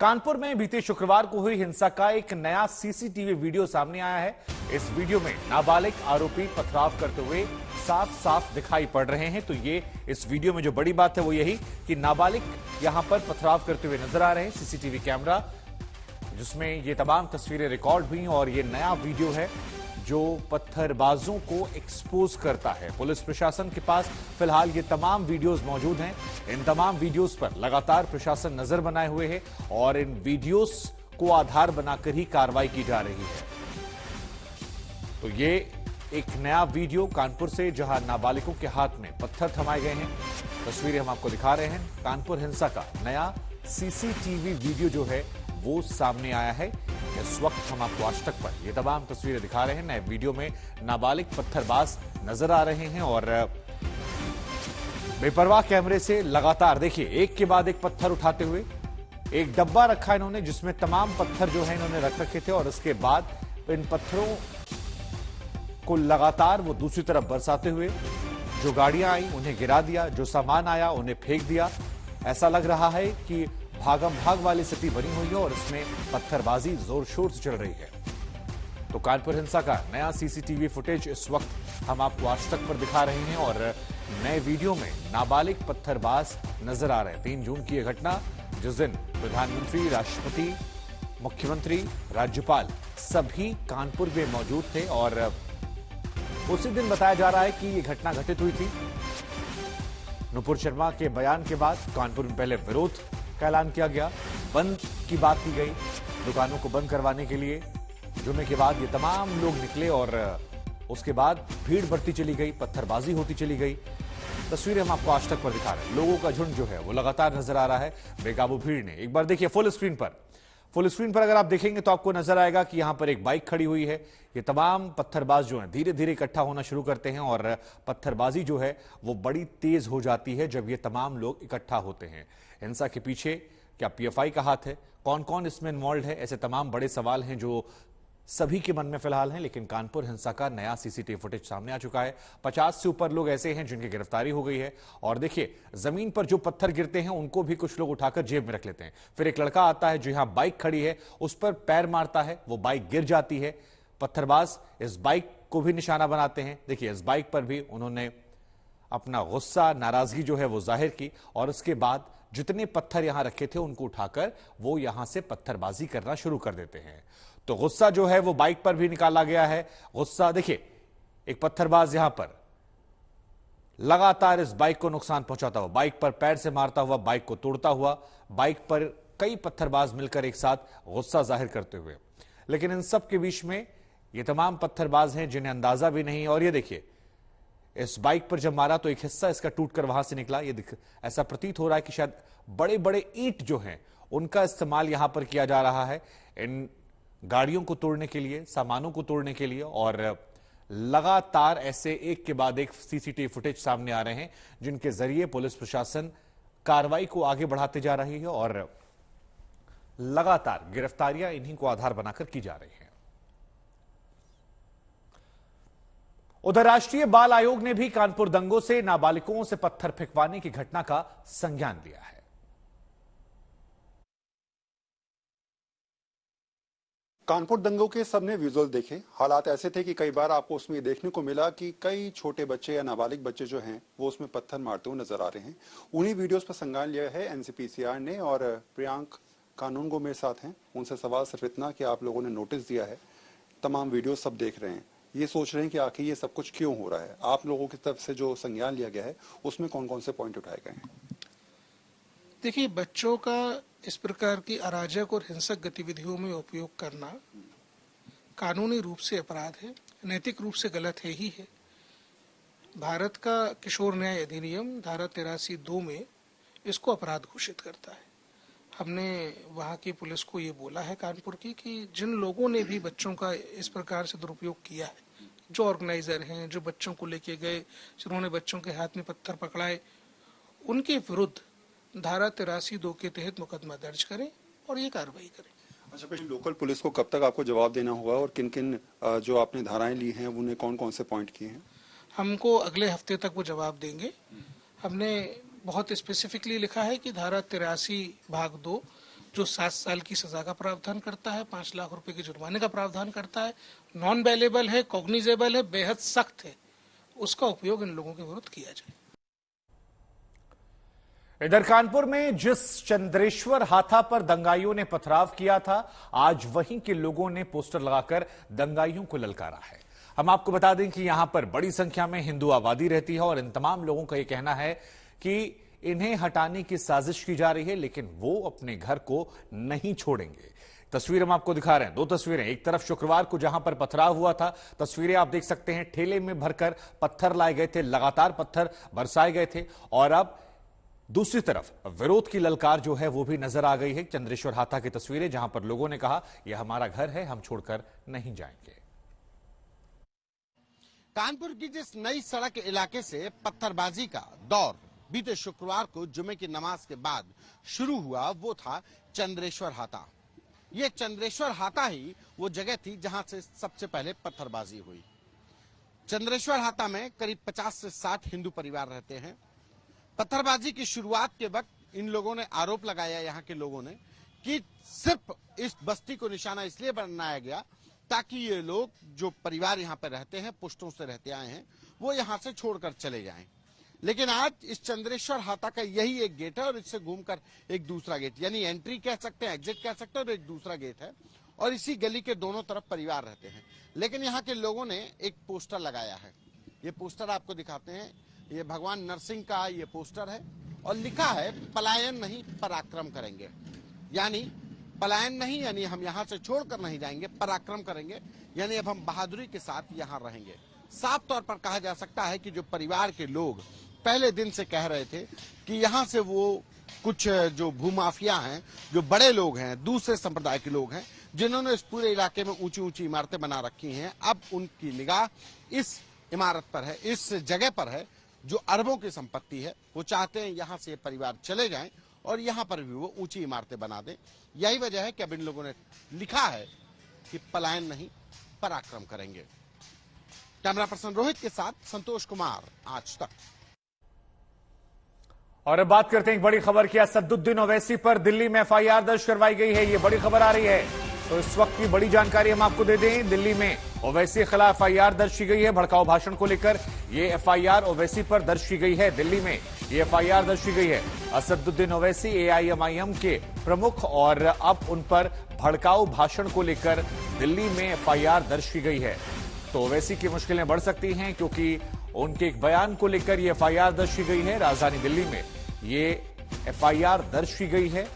कानपुर में बीते शुक्रवार को हुई हिंसा का एक नया सीसीटीवी वीडियो सामने आया है। इस वीडियो में नाबालिग आरोपी पथराव करते हुए साफ साफ दिखाई पड़ रहे हैं। तो ये इस वीडियो में जो बड़ी बात है वो यही कि नाबालिग यहां पर पथराव करते हुए नजर आ रहे हैं। सीसीटीवी कैमरा जिसमें ये तमाम तस्वीरें रिकॉर्ड हुई और ये नया वीडियो है जो पत्थरबाजों को एक्सपोज करता है। पुलिस प्रशासन के पास फिलहाल ये तमाम वीडियोस मौजूद हैं। इन तमाम वीडियोस पर लगातार प्रशासन नजर बनाए हुए है और इन वीडियोस को आधार बनाकर ही कार्रवाई की जा रही है। तो ये एक नया वीडियो कानपुर से जहां नाबालिगों के हाथ में पत्थर थमाए गए हैं, तस्वीरें हम आपको दिखा रहे हैं। कानपुर हिंसा का नया सीसीटीवी वीडियो जो है वो सामने आया है। इस वक्त हम आपको आज तक पर ये तमाम तस्वीरें दिखा रहे हैं। नए वीडियो में नाबालिग पत्थरबाज नजर आ रहे हैं और बेपरवाह कैमरे से लगातार देखिए एक के बाद एक पत्थर उठाते हुए एक डब्बा रखा इन्होंने जिसमें तमाम पत्थर जो है इन्होंने रख रखे थे और उसके बाद इन पत्थरों को लगातार वो दूसरी तरफ बरसाते हुए जो गाड़ियां आई उन्हें गिरा दिया, जो सामान आया उन्हें फेंक दिया। ऐसा लग रहा है कि भागम भाग वाली स्थिति बनी हुई है और इसमें पत्थरबाजी जोर शोर से चल रही है। तो कानपुर हिंसा का नया सीसीटीवी फुटेज इस वक्त हम आपको आज तक पर दिखा रहे हैं और नए वीडियो में नाबालिग पत्थरबाज नजर आ रहे हैं। 3 जून की यह घटना जिस दिन प्रधानमंत्री, राष्ट्रपति, मुख्यमंत्री, राज्यपाल सभी कानपुर में मौजूद थे और उसी दिन बताया जा रहा है कि यह घटना घटित हुई थी। नुपुर शर्मा के बयान के बाद कानपुर में पहले विरोध का ऐलान किया गया, बंद की बात की गई दुकानों को बंद करवाने के लिए। जुमे के बाद ये तमाम लोग निकले और उसके बाद भीड़ बढ़ती चली गई, पत्थरबाजी होती चली गई। तस्वीरें हम आपको आज तक पर दिखा रहे हैं। लोगों का झुंड जो है वो लगातार नजर आ रहा है, बेकाबू भीड़ ने। एक बार देखिए फुल स्क्रीन पर अगर आप देखेंगे तो आपको नजर आएगा कि यहां पर एक बाइक खड़ी हुई है। ये तमाम पत्थरबाज जो हैं धीरे धीरे इकट्ठा होना शुरू करते हैं और पत्थरबाजी जो है वो बड़ी तेज हो जाती है जब ये तमाम लोग इकट्ठा होते हैं। हिंसा के पीछे क्या पीएफआई का हाथ है? कौन कौन इसमें इन्वॉल्व है? ऐसे तमाम बड़े सवाल हैं जो सभी के मन में फिलहाल हैं। लेकिन कानपुर हिंसा का नया सीसीटीवी फुटेज सामने आ चुका है। 50 से ऊपर लोग ऐसे हैं जिनकी गिरफ्तारी हो गई है और देखिए जमीन पर जो पत्थर गिरते हैं उनको भी कुछ लोग उठाकर जेब में रख लेते हैं। फिर एक लड़का आता है जो यहां बाइक खड़ी है उस पर पैर मारता है, वो बाइक गिर जाती है। पत्थरबाज इस बाइक को भी निशाना बनाते हैं। देखिए इस बाइक पर भी उन्होंने अपना गुस्सा, नाराजगी जो है वो जाहिर की और उसके बाद जितने पत्थर यहां रखे थे उनको उठाकर वो यहां से पत्थरबाजी करना शुरू कर देते हैं। तो गुस्सा जो है वो बाइक पर भी निकाला गया है। गुस्सा देखिए एक पत्थरबाज यहां पर लगातार इस बाइक को नुकसान पहुंचाता हुआ, बाइक पर पैर से मारता हुआ, बाइक को तोड़ता हुआ, बाइक पर कई पत्थरबाज मिलकर एक साथ गुस्सा जाहिर करते हुए। लेकिन इन सब के बीच में ये तमाम पत्थरबाज हैं जिन्हें अंदाजा भी नहीं। और ये देखिए इस बाइक पर जब मारा तो एक हिस्सा इसका टूटकर वहां से निकला। ये ऐसा प्रतीत हो रहा है कि शायद बड़े बड़े ईंट जो हैं उनका इस्तेमाल यहां पर किया जा रहा है इन गाड़ियों को तोड़ने के लिए, सामानों को तोड़ने के लिए। और लगातार ऐसे एक के बाद एक सीसीटीवी फुटेज सामने आ रहे हैं जिनके जरिए पुलिस प्रशासन कार्रवाई को आगे बढ़ाते जा रही है और लगातार गिरफ्तारियां इन्हीं को आधार बनाकर की जा रही हैं। उधर राष्ट्रीय बाल आयोग ने भी कानपुर दंगों से नाबालिगों से पत्थर फेंकवाने की घटना का संज्ञान लिया है। कानपुर दंगों के सबने विजुअल देखे। हालात ऐसे थे कि कई बार आपको उसमें देखने को मिला कि कई छोटे बच्चे या नाबालिग बच्चे जो हैं वो उसमें पत्थर मारते हुए नजर आ रहे हैं। उन्हीं वीडियोस पर संज्ञान लिया है एनसीपीसीआर ने और प्रियांक कानूनगो मेरे साथ हैं। उनसे सवाल सिर्फ इतना कि आप लोगों ने नोटिस दिया है, तमाम वीडियो सब देख रहे हैं, ये सोच रहे हैं कि आखिर ये सब कुछ क्यों हो रहा है। आप लोगों की तरफ से जो संज्ञान लिया गया है उसमें कौन कौन से पॉइंट उठाए गए हैं? देखिए, बच्चों का इस प्रकार की अराजक और हिंसक गतिविधियों में उपयोग करना कानूनी रूप से अपराध है, नैतिक रूप से गलत है ही है। भारत का किशोर न्याय अधिनियम धारा 83(2) में इसको अपराध घोषित करता है। हमने वहाँ की पुलिस को ये बोला है कानपुर की कि जिन लोगों ने भी बच्चों का इस प्रकार से दुरुपयोग किया है, जो ऑर्गेनाइजर हैं, जो बच्चों को लेके गए, जिन्होंने बच्चों के हाथ में पत्थर पकड़ाए, उनके विरुद्ध धारा 83(2) के तहत मुकदमा दर्ज करें और ये कार्रवाई करें। अच्छा, लोकल पुलिस को कब तक आपको जवाब देना होगा और किन किन जो आपने धाराएं ली हैं उन्हें कौन कौन से पॉइंट किए हैं? हमको अगले हफ्ते तक वो जवाब देंगे। हमने बहुत स्पेसिफिकली लिखा है कि धारा 83(2) जो 7 साल की सजा का प्रावधान करता है, 5 लाख रुपए के जुर्माने का प्रावधान करता है, नॉन बेलेबल है, कॉग्निजेबल है, बेहद सख्त है, उसका उपयोग इन लोगों के विरुद्ध किया जाए। इधर कानपुर में जिस चंद्रेश्वर हाथा पर दंगाइयों ने पथराव किया था, आज वहीं के लोगों ने पोस्टर लगाकर दंगाइयों को ललकारा है। हम आपको बता दें कि यहां पर बड़ी संख्या में हिंदू आबादी रहती है और इन तमाम लोगों का यह कहना है कि इन्हें हटाने की साजिश की जा रही है, लेकिन वो अपने घर को नहीं छोड़ेंगे। तस्वीर हम आपको दिखा रहे हैं, 2 तस्वीरें। एक तरफ शुक्रवार को जहां पर पथराव हुआ था, तस्वीरें आप देख सकते हैं, ठेले में भरकर पत्थर लाए गए थे, लगातार पत्थर बरसाए गए थे, और अब दूसरी तरफ विरोध की ललकार जो है वो भी नजर आ गई है। चंद्रेश्वर हाथा की तस्वीरें जहां पर लोगों ने कहा, यह हमारा घर है, हम छोड़कर नहीं जाएंगे। कानपुर की जिस नई सड़क इलाके से पत्थरबाजी का दौर बीते शुक्रवार को जुमे की नमाज के बाद शुरू हुआ, वो था चंद्रेश्वर हाथा। ये चंद्रेश्वर हाथा ही वो जगह थी जहां से सबसे पहले पत्थरबाजी हुई। चंद्रेश्वर हाथा में करीब 50 से 60 हिंदू परिवार रहते हैं। पत्थरबाजी की शुरुआत के वक्त इन लोगों ने आरोप लगाया, यहाँ के लोगों ने, कि सिर्फ इस बस्ती को निशाना इसलिए बनाया गया ताकि ये लोग जो परिवार यहाँ पे रहते हैं, पुश्तों से रहते आए हैं, वो यहाँ से छोड़कर चले जाएं। लेकिन आज इस चंद्रेश्वर हाथा का यही एक गेट है और इससे घूमकर एक दूसरा गेट, यानी एंट्री कह सकते हैं, एग्जिट कह सकते हैं, और एक दूसरा गेट है, और इसी गली के दोनों तरफ परिवार रहते हैं। लेकिन यहाँ के लोगों ने एक पोस्टर लगाया है। ये पोस्टर आपको दिखाते हैं, ये भगवान नरसिंह का ये पोस्टर है और लिखा है, पलायन नहीं पराक्रम करेंगे। यानी पलायन नहीं, यानी हम यहाँ से छोड़कर नहीं जाएंगे, पराक्रम करेंगे, यानी अब हम बहादुरी के साथ यहाँ रहेंगे। साफ तौर पर कहा जा सकता है कि जो परिवार के लोग पहले दिन से कह रहे थे कि यहाँ से वो कुछ जो भूमाफिया हैं, जो बड़े लोग हैं, दूसरे संप्रदाय के लोग हैं, जिन्होंने इस पूरे इलाके में ऊंची ऊंची इमारतें बना रखी हैं, अब उनकी निगाह इस इमारत पर है, इस जगह पर है जो अरबों की संपत्ति है। वो चाहते हैं यहाँ से परिवार चले जाएं और यहाँ पर भी वो ऊंची इमारतें बना दें। यही वजह है कि अब इन लोगों ने लिखा है कि पलायन नहीं पराक्रम करेंगे। कैमरा पर्सन रोहित के साथ संतोष कुमार, आज तक। और अब बात करते हैं एक बड़ी खबर की। असदुद्दीन ओवैसी पर दिल्ली में एफआईआर दर्ज करवाई गई है, ये बड़ी खबर आ रही है। तो इस वक्त की बड़ी जानकारी हम आपको दे दें, दिल्ली में ओवैसी के खिलाफ एफआईआर दर्ज की गई है। भड़काऊ भाषण को लेकर ये एफआईआर ओवैसी पर दर्ज की गई है। दिल्ली में ये एफआईआर दर्ज की गई है। असदुद्दीन ओवैसी एआईएमआईएम के प्रमुख, और अब उन पर भड़काऊ भाषण को लेकर दिल्ली में एफआईआर दर्ज की गई है। तो ओवैसी की मुश्किलें बढ़ सकती हैं, क्योंकि उनके एक बयान को लेकर ये एफआईआर दर्ज की गई है। राजधानी दिल्ली में ये एफआईआर दर्ज की गई है।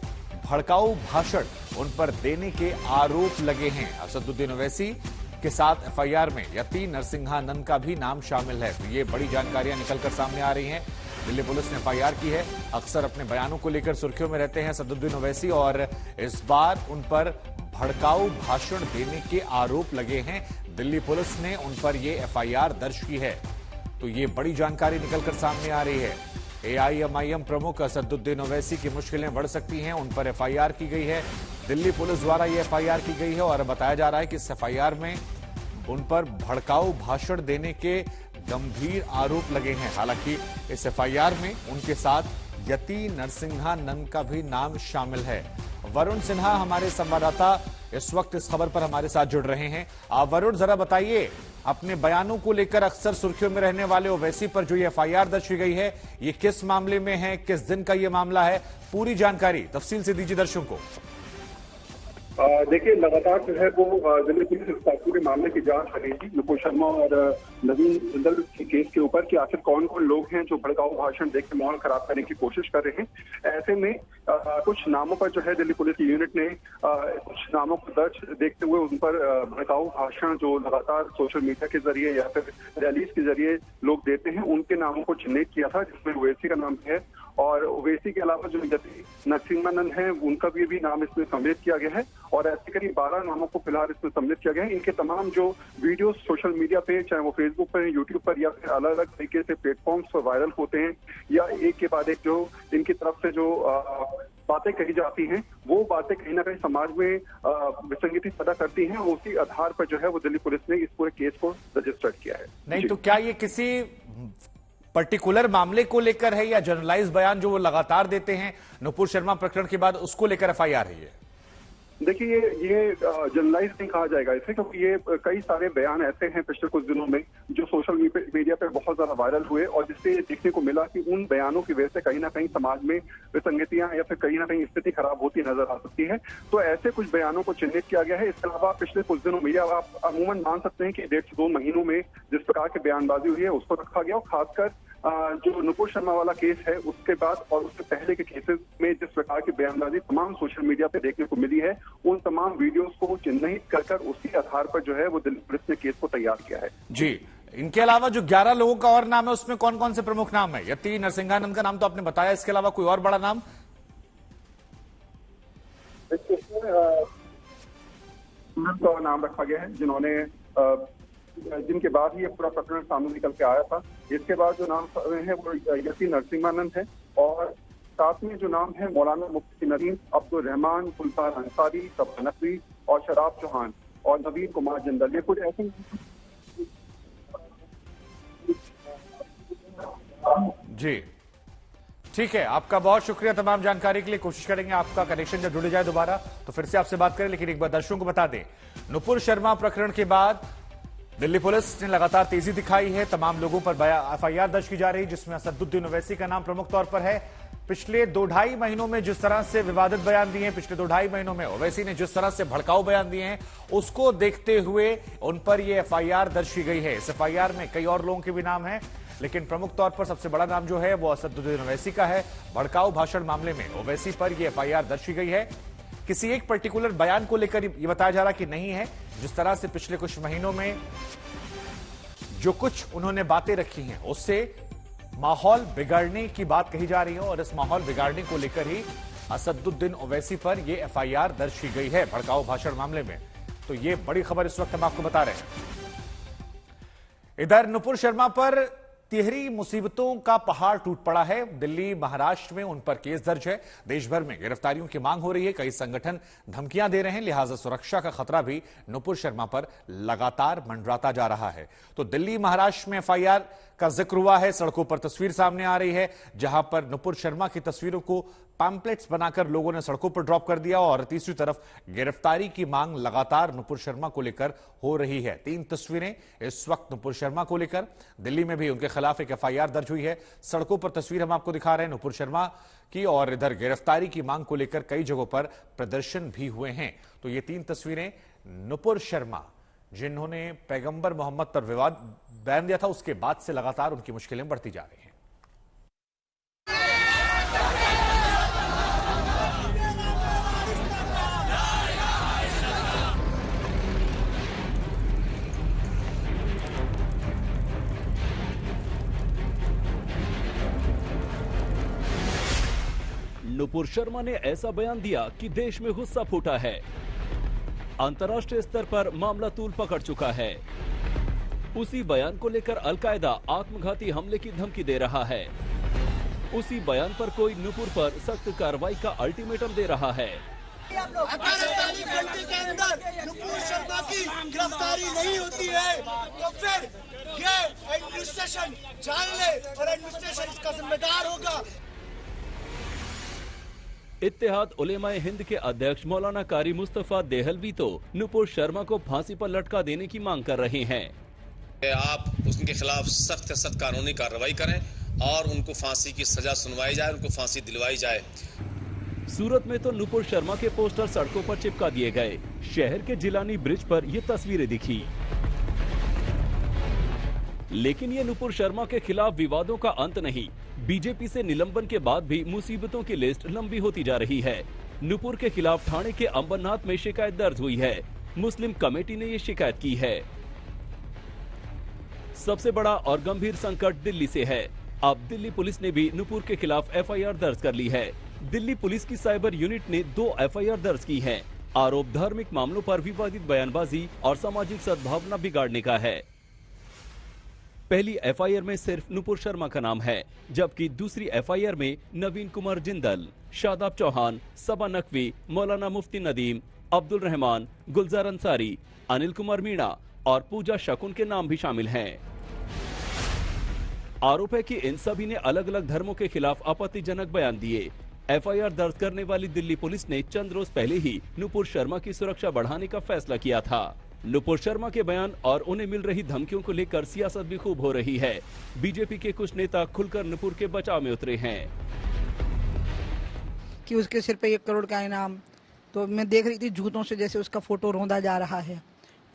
भड़काऊ भाषण उन पर देने के आरोप लगे हैं। असदुद्दीन ओवैसी के साथ एफआईआर में यति नरसिंहानंद का भी नाम शामिल है। तो ये बड़ी जानकारियां निकलकर सामने आ रही हैं। दिल्ली पुलिस ने एफआईआर की है। अक्सर अपने बयानों को लेकर सुर्खियों में रहते हैं असदुद्दीन ओवैसी, और इस बार उन पर भड़काऊ भाषण देने के आरोप लगे हैं। दिल्ली पुलिस ने उन पर यह एफआईआर दर्ज की है। तो ये बड़ी जानकारी निकलकर सामने आ रही है। एआईएमआईएम प्रमुख असदुद्दीन ओवैसी की मुश्किलें बढ़ सकती हैं, उन पर एफआईआर की गई है। दिल्ली पुलिस द्वारा यह एफआईआर की गई है और बताया जा रहा है कि इस एफआईआर में उन पर भड़काऊ भाषण देने के गंभीर आरोप लगे हैं। हालांकि इस एफआईआर में उनके साथ यति नरसिंहानंद का भी नाम शामिल है। वरुण सिन्हा हमारे संवाददाता इस वक्त इस खबर पर हमारे साथ जुड़ रहे हैं। आप वरुण, जरा बताइए, अपने बयानों को लेकर अक्सर सुर्खियों में रहने वाले ओवैसी पर जो ये एफआईआर दर्ज की गई है, ये किस मामले में है, किस दिन का ये मामला है, पूरी जानकारी तफसील से दीजिए दर्शकों को। देखिए, लगातार जो है वो दिल्ली पुलिस इस पूरे मामले की जांच कर रही थी, नुपुर शर्मा और नवीन जिंदल के केस के ऊपर, कि आखिर कौन कौन लोग हैं जो भड़काऊ भाषण देकर माहौल खराब करने की कोशिश कर रहे हैं। ऐसे में कुछ नामों पर जो है दिल्ली पुलिस की यूनिट ने कुछ नामों को दर्ज देखते हुए उन पर भड़काऊ भाषण जो लगातार सोशल मीडिया के जरिए या फिर रैलीज के जरिए लोग देते हैं, उनके नामों को चिन्हित किया था, जिसमें ओवैसी का नाम भी है। और ओवैसी के अलावा जो यति नरसिंहानंद हैं, उनका भी नाम इसमें सम्मिलित किया गया है। और ऐसे करीब 12 नामों को फिलहाल इसमें सम्मिलित किया गया है। इनके तमाम जो वीडियो सोशल मीडिया पे, चाहे वो फेसबुक पर, यूट्यूब पर, या फिर अलग अलग तरीके से प्लेटफॉर्म्स पर वायरल होते हैं, या एक के बाद एक जो इनकी तरफ से जो बातें कही जाती हैं, वो बातें कहीं ना कहीं समाज में विसंगति पैदा करती हैं। उसी आधार पर जो है वो दिल्ली पुलिस ने इस पूरे केस को रजिस्टर्ड किया है। नहीं तो क्या ये किसी पर्टिकुलर मामले को लेकर है या जनरलाइज बयान जो वो लगातार देते हैं नुपुर शर्मा प्रकरण के बाद उसको लेकर एफआईआर है? देखिए ये जनरलाइज नहीं कहा जाएगा इसे, क्योंकि ये कई सारे बयान ऐसे हैं पिछले कुछ दिनों में जो सोशल मीडिया पे बहुत ज्यादा वायरल हुए और जिससे ये देखने को मिला कि उन बयानों की वजह से कहीं ना कहीं समाज में विसंगतियां या फिर कहीं ना कहीं स्थिति खराब होती नजर आ सकती है। तो ऐसे कुछ बयानों को चिन्हित किया गया है। इसके अलावा पिछले कुछ दिनों में आप अमूमन मान सकते हैं कि 1.5 से 2 महीनों में जिस प्रकार की बयानबाजी हुई है उसको रखा गया, और खासकर जो नुपुर शर्मा वाला केस है उसके बाद और उससे पहले के केसेस में जिस प्रकार की बयानबाजी तमाम सोशल मीडिया पे देखने को मिली है, उन तमाम वीडियोस को चिन्हित कर उसी आधार पर जो है वो दिल्ली पुलिस ने केस को तैयार किया है। जी, इनके अलावा जो 11 लोगों का और नाम है उसमें कौन कौन से प्रमुख नाम है? यति नरसिंहानंद का नाम तो आपने बताया, इसके अलावा कोई और बड़ा नाम? का नाम रखा गया है जिनके बाद ही ये पूरा प्रकरण सामने निकल के आया था। इसके बाद जो नाम है वो यति नरसिंहानंद है और साथ में जो नाम है मौलाना मुफ्ती नदीम, अब्दुल रहमान, सुल्तान अंसारी, सबा नकवी और शराब चौहान और नवीन कुमार जिंदल। ये कुछ ऐसे जी ठीक है, आपका बहुत शुक्रिया तमाम जानकारी के लिए। कोशिश करेंगे आपका कनेक्शन जब जुड़ जाए दोबारा तो फिर से आपसे बात करें, लेकिन एक बार दर्शकों को बता दें, नुपुर शर्मा प्रकरण के बाद दिल्ली पुलिस ने लगातार तेजी दिखाई है। तमाम लोगों पर एफआईआर दर्ज की जा रही है, जिसमें असदुद्दीन ओवैसी का नाम प्रमुख तौर पर है। पिछले 2-2.5 महीनों में जिस तरह से विवादित बयान दिए हैं, पिछले 2-2.5 महीनों में ओवैसी ने जिस तरह से भड़काऊ बयान दिए हैं, उसको देखते हुए उन पर यह एफआईआर दर्ज की गई है। इस एफआईआर में कई और लोगों के भी नाम हैं, लेकिन प्रमुख तौर पर सबसे बड़ा नाम जो है वो असदुद्दीन ओवैसी का है। भड़काऊ भाषण मामले में ओवैसी पर यह एफआईआर दर्ज की गई है। किसी एक पर्टिकुलर बयान को लेकर यह बताया जा रहा कि नहीं है। जिस तरह से पिछले कुछ महीनों में जो कुछ उन्होंने बातें रखी हैं उससे माहौल बिगाड़ने की बात कही जा रही है और इस माहौल बिगाड़ने को लेकर ही असदुद्दीन ओवैसी पर यह एफआईआर दर्ज की गई है भड़काऊ भाषण मामले में। तो यह बड़ी खबर इस वक्त हम आपको बता रहे हैं। इधर नुपुर शर्मा पर तिहरी मुसीबतों का पहाड़ टूट पड़ा है। दिल्ली, महाराष्ट्र में उन पर केस दर्ज है। देश भर में गिरफ्तारियों की मांग हो रही है। कई संगठन धमकियां दे रहे हैं, लिहाजा सुरक्षा का खतरा भी नुपुर शर्मा पर लगातार मंडराता जा रहा है। तो दिल्ली, महाराष्ट्र में एफआईआर का जिक्र हुआ है। सड़कों पर तस्वीर सामने आ रही है जहां पर नुपुर शर्मा की तस्वीरों को पैम्पलेट्स बनाकर लोगों ने सड़कों पर ड्रॉप कर दिया और तीसरी तरफ गिरफ्तारी की मांग लगातार नुपुर शर्मा को लेकर हो रही है। 3 तस्वीरें इस वक्त नुपुर शर्मा को लेकर। दिल्ली में भी उनके खिलाफ एक एफआईआर दर्ज हुई है। सड़कों पर तस्वीर हम आपको दिखा रहे हैं नुपुर शर्मा की, और इधर गिरफ्तारी की मांग को लेकर कई जगहों पर प्रदर्शन भी हुए हैं। तो ये 3 तस्वीरें नुपुर शर्मा जिन्होंने पैगंबर मोहम्मद पर विवाद बयान दिया था, उसके बाद से लगातार उनकी मुश्किलें बढ़ती जा रही हैं। नुपुर शर्मा ने ऐसा बयान दिया कि देश में गुस्सा फूटा है। अंतर्राष्ट्रीय स्तर पर मामला तूल पकड़ चुका है। उसी बयान को लेकर अलकायदा आत्मघाती हमले की धमकी दे रहा है। उसी बयान पर कोई नुपुर पर सख्त कार्रवाई का अल्टीमेटम दे रहा है। 48 घंटे के अंदर नुपुर शर्मा की गिरफ्तारी नहीं होती है तो फिर ये एडमिनिस्ट्रेशन जान ले और एडमिनिस्ट्रेशन इसका जिम्मेदार होगा। इत्तेहाद उलेमाए हिंद के अध्यक्ष मौलाना कारी मुस्तफा देहलवी तो नुपुर शर्मा को फांसी पर लटका देने की मांग कर रहे हैं। आप उनके खिलाफ सख्त से सख्त कानूनी कार्रवाई करें और उनको फांसी की सजा सुनवाई जाए, उनको फांसी दिलवाई जाए। सूरत में तो नुपुर शर्मा के पोस्टर सड़कों पर चिपका दिए गए। शहर के जिलानी ब्रिज पर ये तस्वीरें दिखी। लेकिन ये नुपुर शर्मा के खिलाफ विवादों का अंत नहीं। बीजेपी से निलंबन के बाद भी मुसीबतों की लिस्ट लंबी होती जा रही है। नुपुर के खिलाफ ठाणे के अंबरनाथ में शिकायत दर्ज हुई है। मुस्लिम कमेटी ने ये शिकायत की है। सबसे बड़ा और गंभीर संकट दिल्ली से है। अब दिल्ली पुलिस ने भी नुपुर के खिलाफ एफआईआर दर्ज कर ली है। दिल्ली पुलिस की साइबर यूनिट ने 2 एफआईआर दर्ज की है। आरोप धार्मिक मामलों पर विवादित बयानबाजी और सामाजिक सद्भावना बिगाड़ने का है। पहली एफआईआर में सिर्फ नुपुर शर्मा का नाम है, जबकि दूसरी एफआईआर में नवीन कुमार जिंदल, शादाब चौहान, सबा नकवी, मौलाना मुफ्ती नदीम, अब्दुल रहमान, गुलजार अंसारी, अनिल कुमार मीणा और पूजा शकुन के नाम भी शामिल हैं। आरोप है कि इन सभी ने अलग अलग धर्मों के खिलाफ आपत्तिजनक बयान दिए। एफआईआर दर्ज करने वाली दिल्ली पुलिस ने चंद रोज पहले ही नुपुर शर्मा की सुरक्षा बढ़ाने का फैसला किया था। नुपुर शर्मा के बयान और उन्हें मिल रही धमकियों को लेकर सियासत भी खूब हो रही है। बीजेपी के कुछ नेता खुलकर नुपुर के बचाव में उतरे हैं कि उसके सिर पे 1 करोड़ का इनाम, तो मैं देख रही थी जूतों से जैसे उसका फोटो रौंदा जा रहा है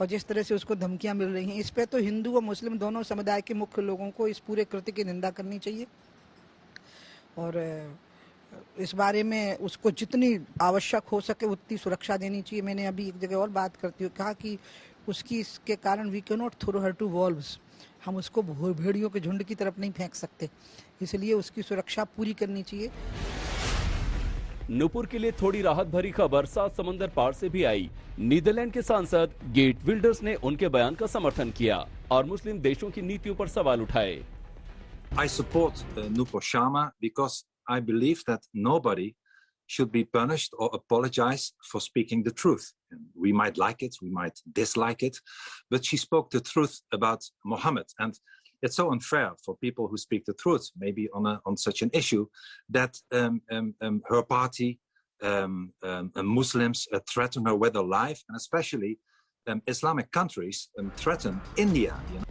और जिस तरह से उसको धमकियां मिल रही हैं। इस पे तो हिंदू और मुस्लिम दोनों समुदाय के मुख्य लोगों को इस पूरे कृत्य की निंदा करनी चाहिए और इस बारे में उसको जितनी आवश्यक हो सके उतनी सुरक्षा देनी चाहिए। मैंने अभी एक जगह और बात करती हुई कहा कि उसकी इसके कारण we can not throw her to wolves, हम उसको भेड़ियों के झुंड की तरफ नहीं फेंक सकते, इसलिए उसकी सुरक्षा पूरी करनी चाहिए। नुपुर के लिए थोड़ी राहत भरी खबर 7 समंदर पार से भी आई। नीदरलैंड के सांसद गेट विल्डर्स ने उनके बयान का समर्थन किया और मुस्लिम देशों की नीतियों पर सवाल उठाए। I support Nupur Sharma because I believe that nobody should be punished or apologize for speaking the truth. We might like it, we might dislike it, but she spoke the truth about Muhammad, and it's so unfair for people who speak the truth, maybe on such an issue, that her party, Muslims threaten her with her life, and especially Islamic countries threaten India. You know?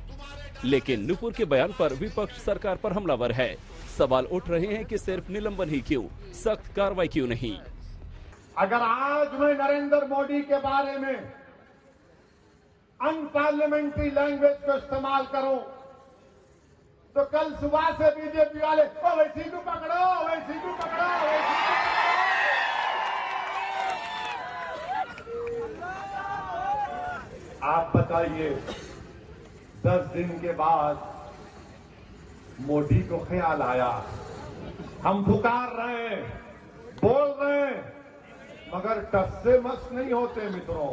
लेकिन नुपुर के बयान पर विपक्ष सरकार पर हमलावर है। सवाल उठ रहे हैं कि सिर्फ निलंबन ही क्यों, सख्त कार्रवाई क्यों नहीं। अगर आज मैं नरेंद्र मोदी के बारे में अनपार्लियामेंट्री लैंग्वेज को इस्तेमाल करूं तो कल सुबह से बीजेपी वाले वैसी को पकड़ो, वैसी को पकड़ो, वैसी को पकड़ो। आप बताइए 10 दिन के बाद मोदी को ख्याल आया, हम पुकार रहे हैं, बोल रहे हैं, मगर टस से मस नहीं होते मित्रों।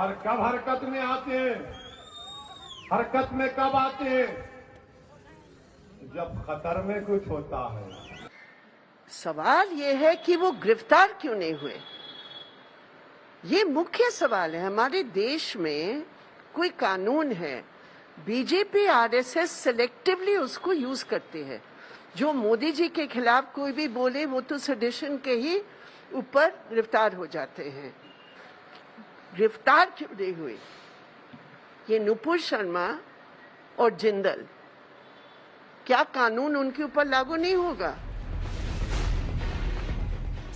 और कब हरकत में आते हैं, हरकत में कब आते हैं, जब खतर में कुछ होता है। सवाल ये है कि वो गिरफ्तार क्यों नहीं हुए, ये मुख्य सवाल है। हमारे देश में कोई कानून है, बीजेपी आरएसएस सिलेक्टिवली उसको यूज करते हैं। जो मोदी जी के खिलाफ कोई भी बोले वो तो सेडिशन के ही ऊपर गिरफ्तार हो जाते हैं। गिरफ्तार क्यों नहीं हुए ये नुपुर शर्मा और जिंदल, क्या कानून उनके ऊपर लागू नहीं होगा?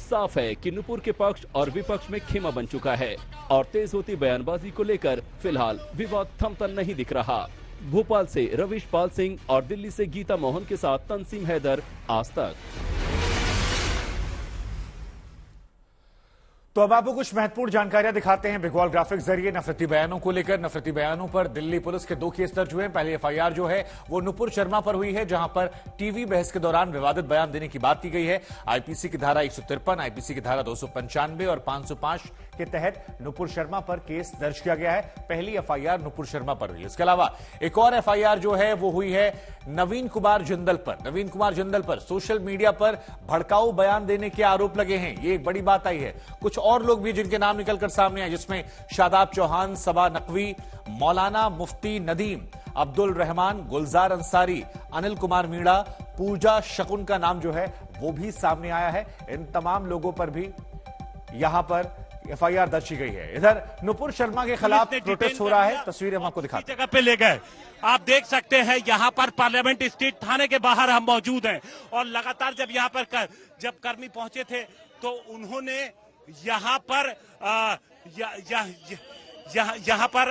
साफ है कि नुपुर के पक्ष और विपक्ष में खेमा बन चुका है और तेज होती बयानबाजी को लेकर फिलहाल विवाद थमता नहीं दिख रहा। भोपाल से रविश पाल सिंह और दिल्ली से गीता मोहन के साथ तंसीम हैदर, आज तक। तो अब आपको कुछ महत्वपूर्ण जानकारियां दिखाते हैं बिगवॉल ग्राफिक्स जरिए। नफरती बयानों को लेकर, नफरती बयानों पर दिल्ली पुलिस के 2 केस दर्ज हुए हैं। पहली एफआईआर जो है वो नुपुर शर्मा पर हुई है, जहां पर टीवी बहस के दौरान विवादित बयान देने की बात की गई है। आईपीसी की धारा 153, आईपीसी की धारा 295 और 505 के तहत नुपुर शर्मा पर केस दर्ज किया गया है। पहली एफआईआर नुपुर शर्मा पर हुई है। इसके अलावा एक और एफआईआर जो है वो हुई है नवीन कुमार जिंदल पर। नवीन कुमार जिंदल पर सोशल मीडिया पर भड़काऊ बयान देने के आरोप लगे हैं। ये एक बड़ी बात आई है। कुछ और लोग भी जिनके नाम निकलकर सामने आए, जिसमें शादाब चौहान, सबा नकवी, मौलाना मुफ्ती नदीम, अब्दुल रहमान, गुलजार अंसारी, अनिल कुमार मीणा, पूजा शकुन का नाम जो है वो भी सामने आया है। इन तमाम लोगों पर भी यहां पर एफआईआर दर्ज की गई है। इधर नुपुर शर्मा के खिलाफ प्रोटेस्ट हो रहा है। तस्वीरें हम आपको दिखाते हैं। जगह पे ले गए, आप देख सकते हैं यहाँ पर पार्लियामेंट स्ट्रीट थाने के बाहर हम मौजूद हैं और लगातार जब यहाँ पर जब कर्मी पहुंचे थे तो उन्होंने यहाँ पर यहाँ पर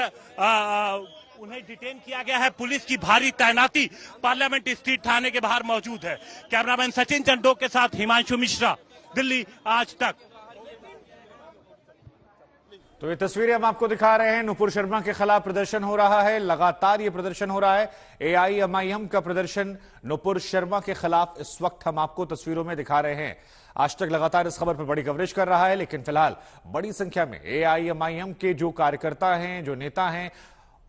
उन्हें डिटेन किया गया है। पुलिस की भारी तैनाती पार्लियामेंट स्ट्रीट थाने के बाहर मौजूद है। कैमरामैन सचिन चंडोक के साथ हिमांशु मिश्रा, दिल्ली आज तक। तो ये तस्वीरें हम आपको दिखा रहे हैं। नुपुर शर्मा के खिलाफ प्रदर्शन हो रहा है, लगातार ये प्रदर्शन हो रहा है। एआईएमआईएम का प्रदर्शन नुपुर शर्मा के खिलाफ इस वक्त हम आपको तस्वीरों में दिखा रहे हैं। आज तक लगातार इस खबर पर बड़ी कवरेज कर रहा है, लेकिन फिलहाल बड़ी संख्या में एआईएमआईएम के जो कार्यकर्ता हैं, जो नेता हैं,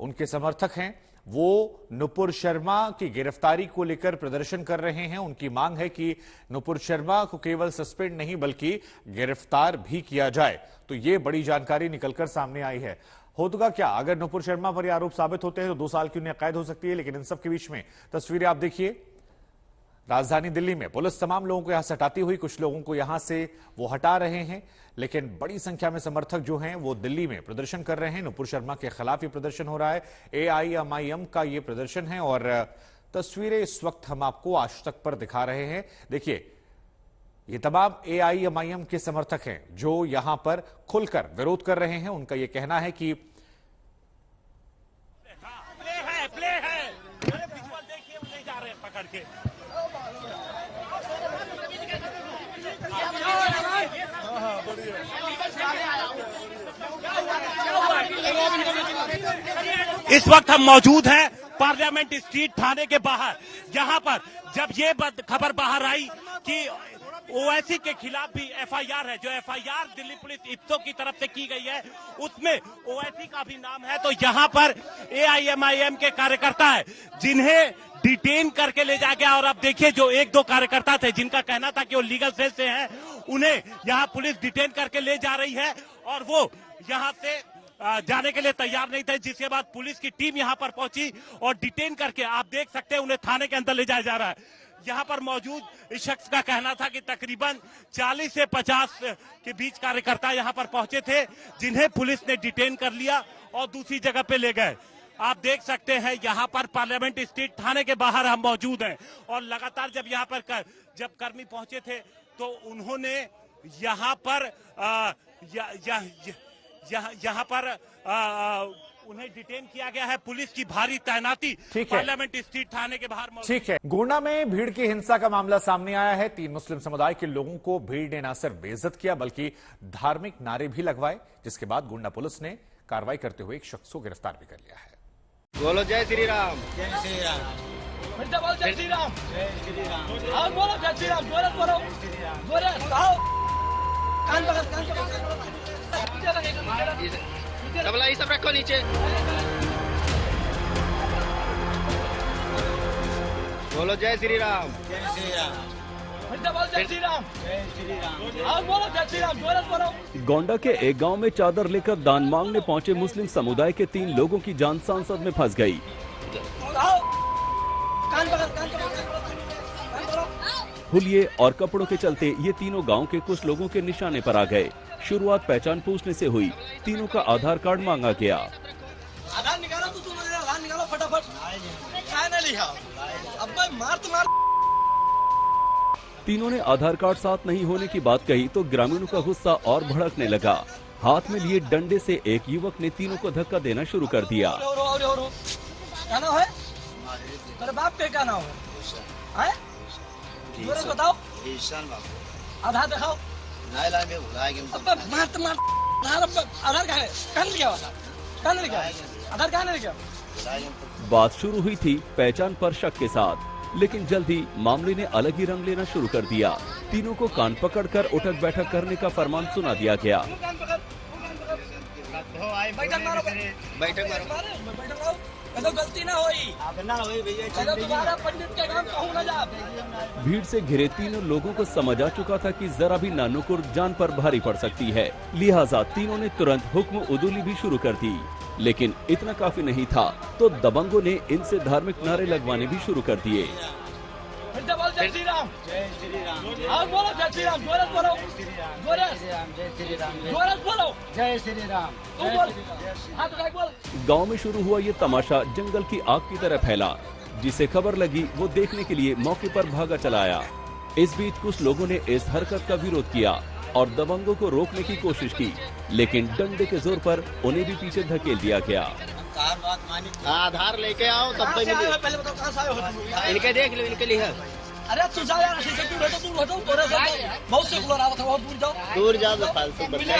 उनके समर्थक हैं, वो नुपुर शर्मा की गिरफ्तारी को लेकर प्रदर्शन कर रहे हैं। उनकी मांग है कि नुपुर शर्मा को केवल सस्पेंड नहीं बल्कि गिरफ्तार भी किया जाए। तो ये बड़ी जानकारी निकलकर सामने आई है। होगा क्या? अगर नुपुर शर्मा पर यह आरोप साबित होते हैं तो 2 साल की उन्हें कैद हो सकती है। लेकिन इन सब के बीच में तस्वीरें आप देखिए, राजधानी दिल्ली में पुलिस तमाम लोगों को यहां से हटाती हुई, कुछ लोगों को यहां से वो हटा रहे हैं, लेकिन बड़ी संख्या में समर्थक जो हैं वो दिल्ली में प्रदर्शन कर रहे हैं। नुपुर शर्मा के खिलाफ ये प्रदर्शन हो रहा है, AIMIM का ये प्रदर्शन है और तस्वीरें इस वक्त हम आपको आज तक पर दिखा रहे हैं। देखिए, ये तमाम AIMIM के समर्थक हैं जो यहां पर खुलकर विरोध कर रहे हैं। उनका यह कहना है कि प्ले है। अरे विजुअल देखिए, ले जा रहे हैं पकड़ के। इस वक्त हम मौजूद हैं पार्लियामेंट स्ट्रीट थाने के बाहर। यहाँ पर जब ये खबर बाहर आई कि ओवैसी के खिलाफ भी FIR है, जो FIR दिल्ली पुलिस इप्सो की तरफ से की गई है उसमें ओवैसी का भी नाम है, तो यहाँ पर AIMIM के कार्यकर्ता है जिन्हें डिटेन करके ले जाया गया। और अब देखिए, जो 1-2 कार्यकर्ता थे जिनका कहना था कि वो लीगल सेल से हैं, उन्हें यहाँ पुलिस डिटेन करके ले जा रही है और वो यहाँ से जाने के लिए तैयार नहीं थे, जिसके बाद पुलिस की टीम यहाँ पर पहुंची और डिटेन करके आप देख सकते हैं उन्हें थाने के अंदर ले जाया जा रहा है। यहाँ पर मौजूद इस शख्स का कहना था कि तकरीबन 40 से 50 के बीच कार्यकर्ता यहाँ पर पहुंचे थे, जिन्हें पुलिस ने डिटेन कर लिया और दूसरी जगह पे ले गए। आप देख सकते हैं यहाँ पर पार्लियामेंट स्ट्रीट थाने के बाहर हम मौजूद हैं और लगातार जब यहाँ पर जब कर्मी पहुंचे थे तो उन्होंने यहाँ पर यहाँ पर उन्हें डिटेन किया गया है। पुलिस की भारी तैनाती पार्लियामेंट स्ट्रीट थाने के बाहर। ठीक है, गोंडा में भीड़ की हिंसा का मामला सामने आया है। 3 मुस्लिम समुदाय के लोगों को भीड़ ने न सिर्फ बेइज्जत किया बल्कि धार्मिक नारे भी लगवाए, जिसके बाद गोंडा पुलिस ने कार्रवाई करते हुए एक शख्स को गिरफ्तार भी कर लिया है। बोलो जय श्री राम। जय श्री राम। बोलो जय श्री राम। जय श्री राम। आओ बोलो जय श्री राम। जोरे बोलो। जोरे आओ। कान पकड़। तबला ये सब रखो नीचे। बोलो जय श्री राम। जय श्री राम। जय श्री राम। जय श्री राम। आओ बोलो जय श्री राम। जोरे बोलो। गोंडा के एक गांव में चादर लेकर दान मांगने पहुंचे मुस्लिम समुदाय के 3 लोगों की जान सांसद में फंस गई। हुलिये और कपड़ों के चलते ये तीनों गांव के कुछ लोगों के निशाने पर आ गए। शुरुआत पहचान पूछने से हुई, तीनों का आधार कार्ड मांगा गया। आधार निकालो तो आधार निकालो फटाफट। अब मार तो मार। तीनों ने आधार कार्ड साथ नहीं होने की बात कही तो ग्रामीणों का गुस्सा और भड़कने लगा। हाथ में लिए डंडे से एक युवक ने तीनों को धक्का देना शुरू कर दिया। क्या नाम है? तेरे बाप के क्या नाम है? बताओ। आधार दिखाओ। आधार कहाँ है? बात शुरू हुई थी पहचान पर शक के साथ, लेकिन जल्दी मामले ने अलग ही रंग लेना शुरू कर दिया। तीनों को कान पकड़कर उठक बैठक करने का फरमान सुना दिया गया। तो गलती ना हुई भैया। पंडित के काम कहूँ ना जा। भीड़ से घिरे तीनों लोगों को समझ आ चुका था कि जरा भी नानुकुर जान पर भारी पड़ सकती है, लिहाजा तीनों ने तुरंत हुक्म उदूली भी शुरू कर दी। लेकिन इतना काफी नहीं था तो दबंगों ने इनसे धार्मिक नारे लगवाने भी शुरू कर दिए। जय श्री राम। जय श्री राम। आओ बोलो जय श्री राम। जोरत बोलो। जोरत। जय श्री राम। जोरत बोलो। जय श्री राम। तू बोल। हाथ उठा बोल। गांव में शुरू हुआ ये तमाशा जंगल की आग की तरह फैला। जिसे खबर लगी वो देखने के लिए मौके पर भागा चला आया। इस बीच कुछ लोगों ने इस हरकत का विरोध किया और दबंगों को रोकने की कोशिश की, लेकिन डंडे के जोर पर उन्हें भी पीछे धकेल दिया गया। आधार लेके आओ तब तो पहले बताओ कहाँ से आए हो? इनके देख लो, इनके लिए है। अरे तू जा यार, ऐसे दूर हटो तोरे से बहुत से बुला रहा था, बहुत दूर जाओ फालतू बच्चे।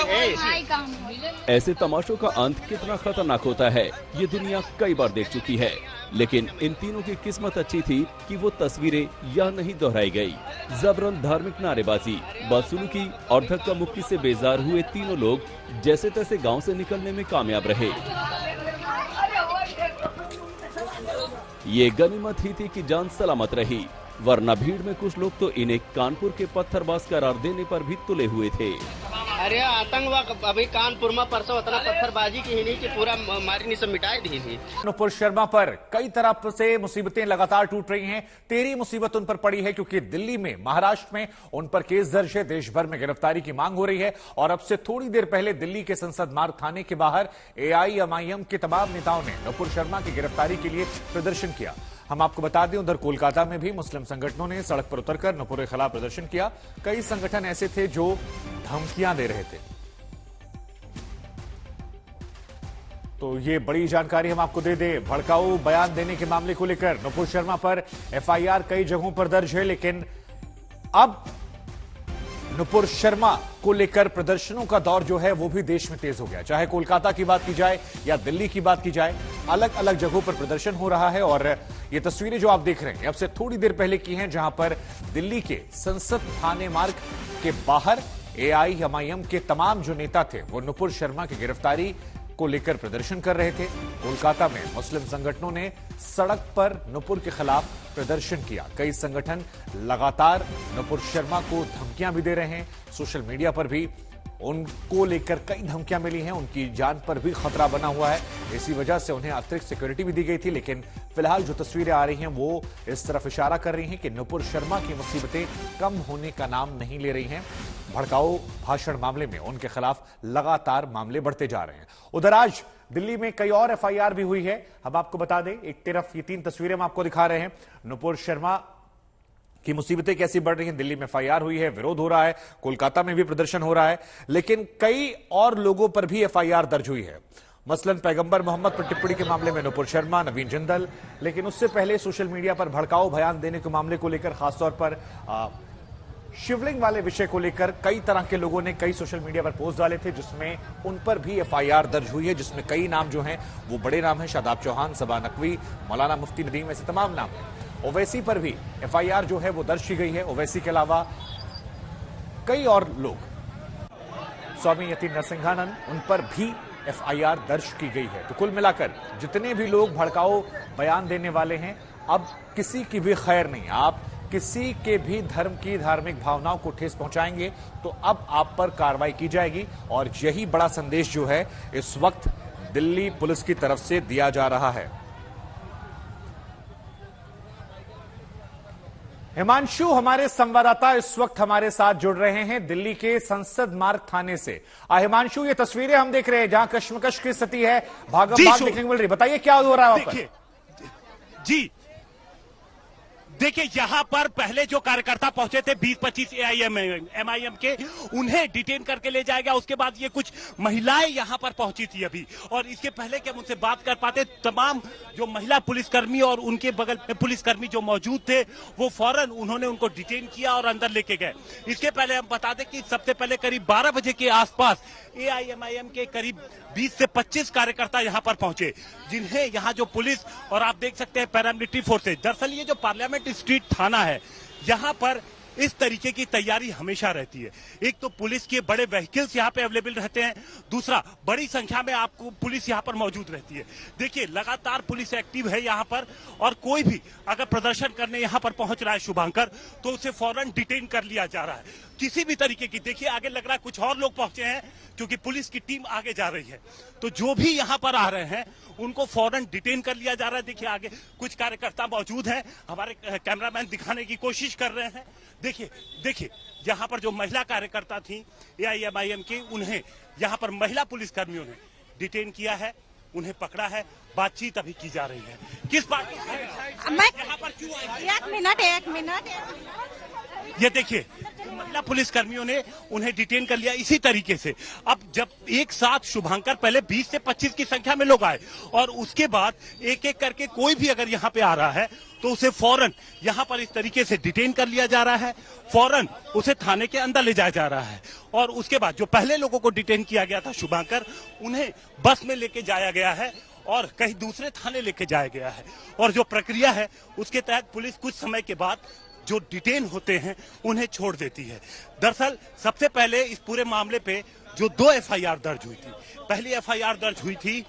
ऐसे तमाशों का अंत कितना खतरनाक होता है ये दुनिया कई बार देख चुकी है, लेकिन इन तीनों की किस्मत अच्छी थी कि वो तस्वीरें यह नहीं दोहराई गई। जबरन धार्मिक नारेबाजी, बदसलूकी और धक्का मुक्की से बेजार हुए तीनों लोग जैसे तैसे गाँव से निकलने में कामयाब रहे। ये गनीमत ही थी कि जान सलामत रही, वरना भीड़ में कुछ लोग तो इन्हें कानपुर के पत्थरबाज करार देने पर भी तुले हुए थे। अरे आतंकवाद अभी कानपुर में परसों उतना पत्थरबाजी की ही नहीं कि पूरा मारी नहीं सब मिटाई दी थी। नुपुर शर्मा पर कई तरफ से मुसीबतें लगातार टूट रही हैं। 13 मुसीबत उन पर पड़ी है क्योंकि दिल्ली में, महाराष्ट्र में उन पर केस दर्ज है। देश भर में गिरफ्तारी की मांग हो रही है और अब से थोड़ी देर पहले दिल्ली के संसद मार्ग थाने के बाहर AIMIM के तमाम नेताओं ने नुपुर शर्मा की गिरफ्तारी के लिए प्रदर्शन किया। हम आपको बता दें, उधर कोलकाता में भी मुस्लिम संगठनों ने सड़क पर उतरकर नुपुर के खिलाफ प्रदर्शन किया। कई संगठन ऐसे थे जो धमकियां दे रहे थे। तो ये बड़ी जानकारी हम आपको दे दें। भड़काऊ बयान देने के मामले को लेकर नुपुर शर्मा पर FIR कई जगहों पर दर्ज है, लेकिन अब नुपुर शर्मा को लेकर प्रदर्शनों का दौर जो है वो भी देश में तेज हो गया। चाहे कोलकाता की बात की जाए या दिल्ली की बात की जाए, अलग अलग जगहों पर प्रदर्शन हो रहा है। और ये तस्वीरें जो आप देख रहे हैं अब से थोड़ी देर पहले की हैं, जहां पर दिल्ली के संसद थाने मार्ग के बाहर AIMIM के तमाम जो नेता थे वो नुपुर शर्मा की गिरफ्तारी को लेकर प्रदर्शन कर रहे थे। कोलकाता में मुस्लिम संगठनों ने सड़क पर नुपुर के खिलाफ प्रदर्शन किया। कई संगठन लगातार नुपुर शर्मा को धमकियां भी दे रहे हैं। सोशल मीडिया पर भी उनको लेकर कई धमकियां मिली हैं। उनकी जान पर भी खतरा बना हुआ है। इसी वजह से उन्हें अतिरिक्त सिक्योरिटी भी दी गई थी। लेकिन फिलहाल जो तस्वीरें आ रही हैं वो इस तरफ इशारा कर रही हैं कि नुपुर शर्मा की मुसीबतें कम होने का नाम नहीं ले रही हैं। भड़काऊ भाषण मामले में उनके खिलाफ लगातार मामले बढ़ते जा रहे हैं। उधर आज दिल्ली में कई और FIR भी हुई है। हम आपको बता दें, एक तरफ ये 3 तस्वीरें हम आपको दिखा रहे हैं। नुपुर शर्मा की मुसीबतें कैसी बढ़ रही हैं। दिल्ली में FIR हुई है, विरोध हो रहा है, कोलकाता में भी प्रदर्शन हो रहा है, लेकिन कई और लोगों पर भी FIR दर्ज हुई है। मसलन पैगंबर मोहम्मद पर टिप्पणी के मामले में नुपुर शर्मा, नवीन जिंदल। लेकिन उससे पहले सोशल मीडिया पर भड़काऊ बयान देने के मामले को लेकर, खासतौर पर शिवलिंग वाले विषय को लेकर कई तरह के लोगों ने कई सोशल मीडिया पर पोस्ट डाले थे, जिसमें उन पर भी FIR दर्ज हुई है, जिसमें कई नाम जो हैं वो बड़े नाम हैं। शादाब चौहान, सबा नकवी, मौलाना मुफ्ती नदीम, ऐसे तमाम नाम हैं। ओवैसी पर भी FIR जो है वो दर्ज की गई है। ओवैसी के अलावा कई और लोग, स्वामी यतीन नरसिंहानंद, उन पर भी FIR दर्ज की गई है। तो कुल मिलाकर जितने भी लोग भड़काऊ बयान देने वाले हैं, अब किसी की भी खैर नहीं। आप किसी के भी धर्म की धार्मिक भावनाओं को ठेस पहुंचाएंगे तो अब आप पर कार्रवाई की जाएगी। और यही बड़ा संदेश जो है इस वक्त दिल्ली पुलिस की तरफ से दिया जा रहा है। हिमांशु, हमारे संवाददाता इस वक्त हमारे साथ जुड़ रहे हैं दिल्ली के संसद मार्ग थाने से। हिमांशु, ये तस्वीरें हम देख रहे हैं जहां कश्मकश की स्थिति है, भागम भाग देखने को मिल रही। बताइए क्या हो रहा है वहां पर? जी देखिए, यहाँ पर पहले जो कार्यकर्ता पहुंचे थे 20-25 AIMIM के, उन्हें डिटेन करके ले जाएगा। उसके बाद ये कुछ महिलाएं यहाँ पर पहुंची थी अभी, और इसके पहले कि हम उनसे बात कर पाते, तमाम जो महिला पुलिसकर्मी और उनके बगल में पुलिसकर्मी जो मौजूद थे वो फौरन उन्होंने उनको डिटेन किया और अंदर लेके गए। इसके पहले हम बता दें कि सबसे पहले करीब 12 बजे के आसपास AIMIM के करीब 20 से 25 कार्यकर्ता यहाँ पर पहुंचे, जिन्हें यहाँ जो पुलिस और आप देख सकते हैं पैरामिलिट्री फोर्सेज, दरअसल ये जो पार्लियामेंट स्ट्रीट थाना है, यहाँ पर इस तरीके की तैयारी हमेशा रहती है। एक तो पुलिस के बड़े व्हीकल्स यहाँ पे अवेलेबल रहते हैं, दूसरा बड़ी संख्या में आपको पुलिस यहाँ पर मौजूद रहती है। देखिए, लगातार पुलिस एक्टिव है यहाँ पर, और कोई भी अगर प्रदर्शन करने यहाँ पर पहुंच रहा है शुभांकर, तो उसे फौरन डिटेन कर लिया जा रहा है किसी भी तरीके की। देखिए, आगे लग रहा है कुछ और लोग पहुंचे हैं क्योंकि पुलिस की टीम आगे जा रही है, तो जो भी यहाँ पर आ रहे हैं उनको फौरन डिटेन कर लिया जा रहा है। देखिए, आगे कुछ कार्यकर्ता मौजूद हैं, हमारे कैमरामैन दिखाने की कोशिश कर रहे हैं। देखिए यहाँ पर जो महिला कार्यकर्ता थी AIMIM की, उन्हें यहाँ पर महिला पुलिसकर्मियों ने डिटेन किया है, उन्हें पकड़ा है। बातचीत अभी की जा रही है। किस बात यहाँ पर क्यों आए? एक मिनट ये देखिए, महिला पुलिसकर्मियों ने उन्हें डिटेन कर लिया इसी तरीके से। अब जब एक साथ शुभांकर पहले 20 से 25 की संख्या में लोग आए, और उसके बाद एक एक करके कोई भी अगर यहाँ पे आ रहा है तो उसे फौरन यहाँ पर इस तरीके से डिटेन कर लिया जा रहा है, फौरन उसे थाने के अंदर ले जाया जा रहा है। और उसके बाद जो पहले लोगों को डिटेन किया गया था शुभांकर, उन्हें बस में लेके जाया गया है और कहीं दूसरे थाने लेके जाया गया है। और जो प्रक्रिया है उसके तहत पुलिस कुछ समय के बाद जो डिटेन होते हैं उन्हें छोड़ देती है। दरअसल सबसे पहले इस पूरे मामले पे जो 2 FIR दर्ज हुई थी, पहली FIR दर्ज हुई थी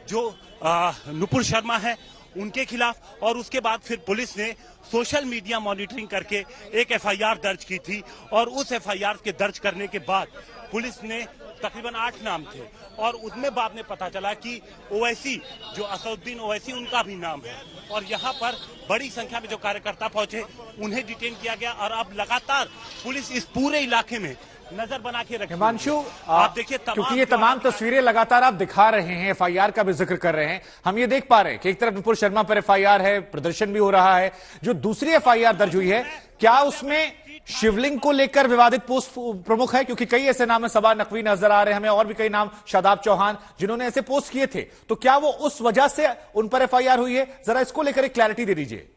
जो नुपुर शर्मा है उनके खिलाफ, और उसके बाद फिर पुलिस ने सोशल मीडिया मॉनिटरिंग करके एक एफआईआर दर्ज की थी। और उस एफआईआर के दर्ज करने के बाद पुलिस ने तकरीबन 8 नाम थे, और उसमें बाद में पता चला कि ओवैसी, जो असदुद्दीन ओवैसी, उनका भी नाम है। और यहाँ पर बड़ी संख्या में जो कार्यकर्ता पहुंचे, उन्हें डिटेन किया गया। और अब लगातार पुलिस इस पूरे इलाके में नजर बना के रखी। हिमांशु, आप देखिए, क्योंकि ये तमाम तस्वीरें लगातार आप दिखा रहे हैं, एफआईआर का भी जिक्र कर रहे हैं, हम ये देख पा रहे हैं कि एक तरफ नुपुर शर्मा पर एफआईआर है, प्रदर्शन भी हो रहा है। जो दूसरी एफआईआर दर्ज हुई है, क्या उसमें शिवलिंग को लेकर विवादित पोस्ट प्रमुख है? क्योंकि कई ऐसे नाम है, सबा नकवी नजर आ रहे हैं हमें, और भी कई नाम, शादाब चौहान, जिन्होंने ऐसे पोस्ट किए थे। तो क्या वो उस वजह से उन पर एफआईआर हुई है? जरा इसको लेकर एक क्लैरिटी दे दीजिए।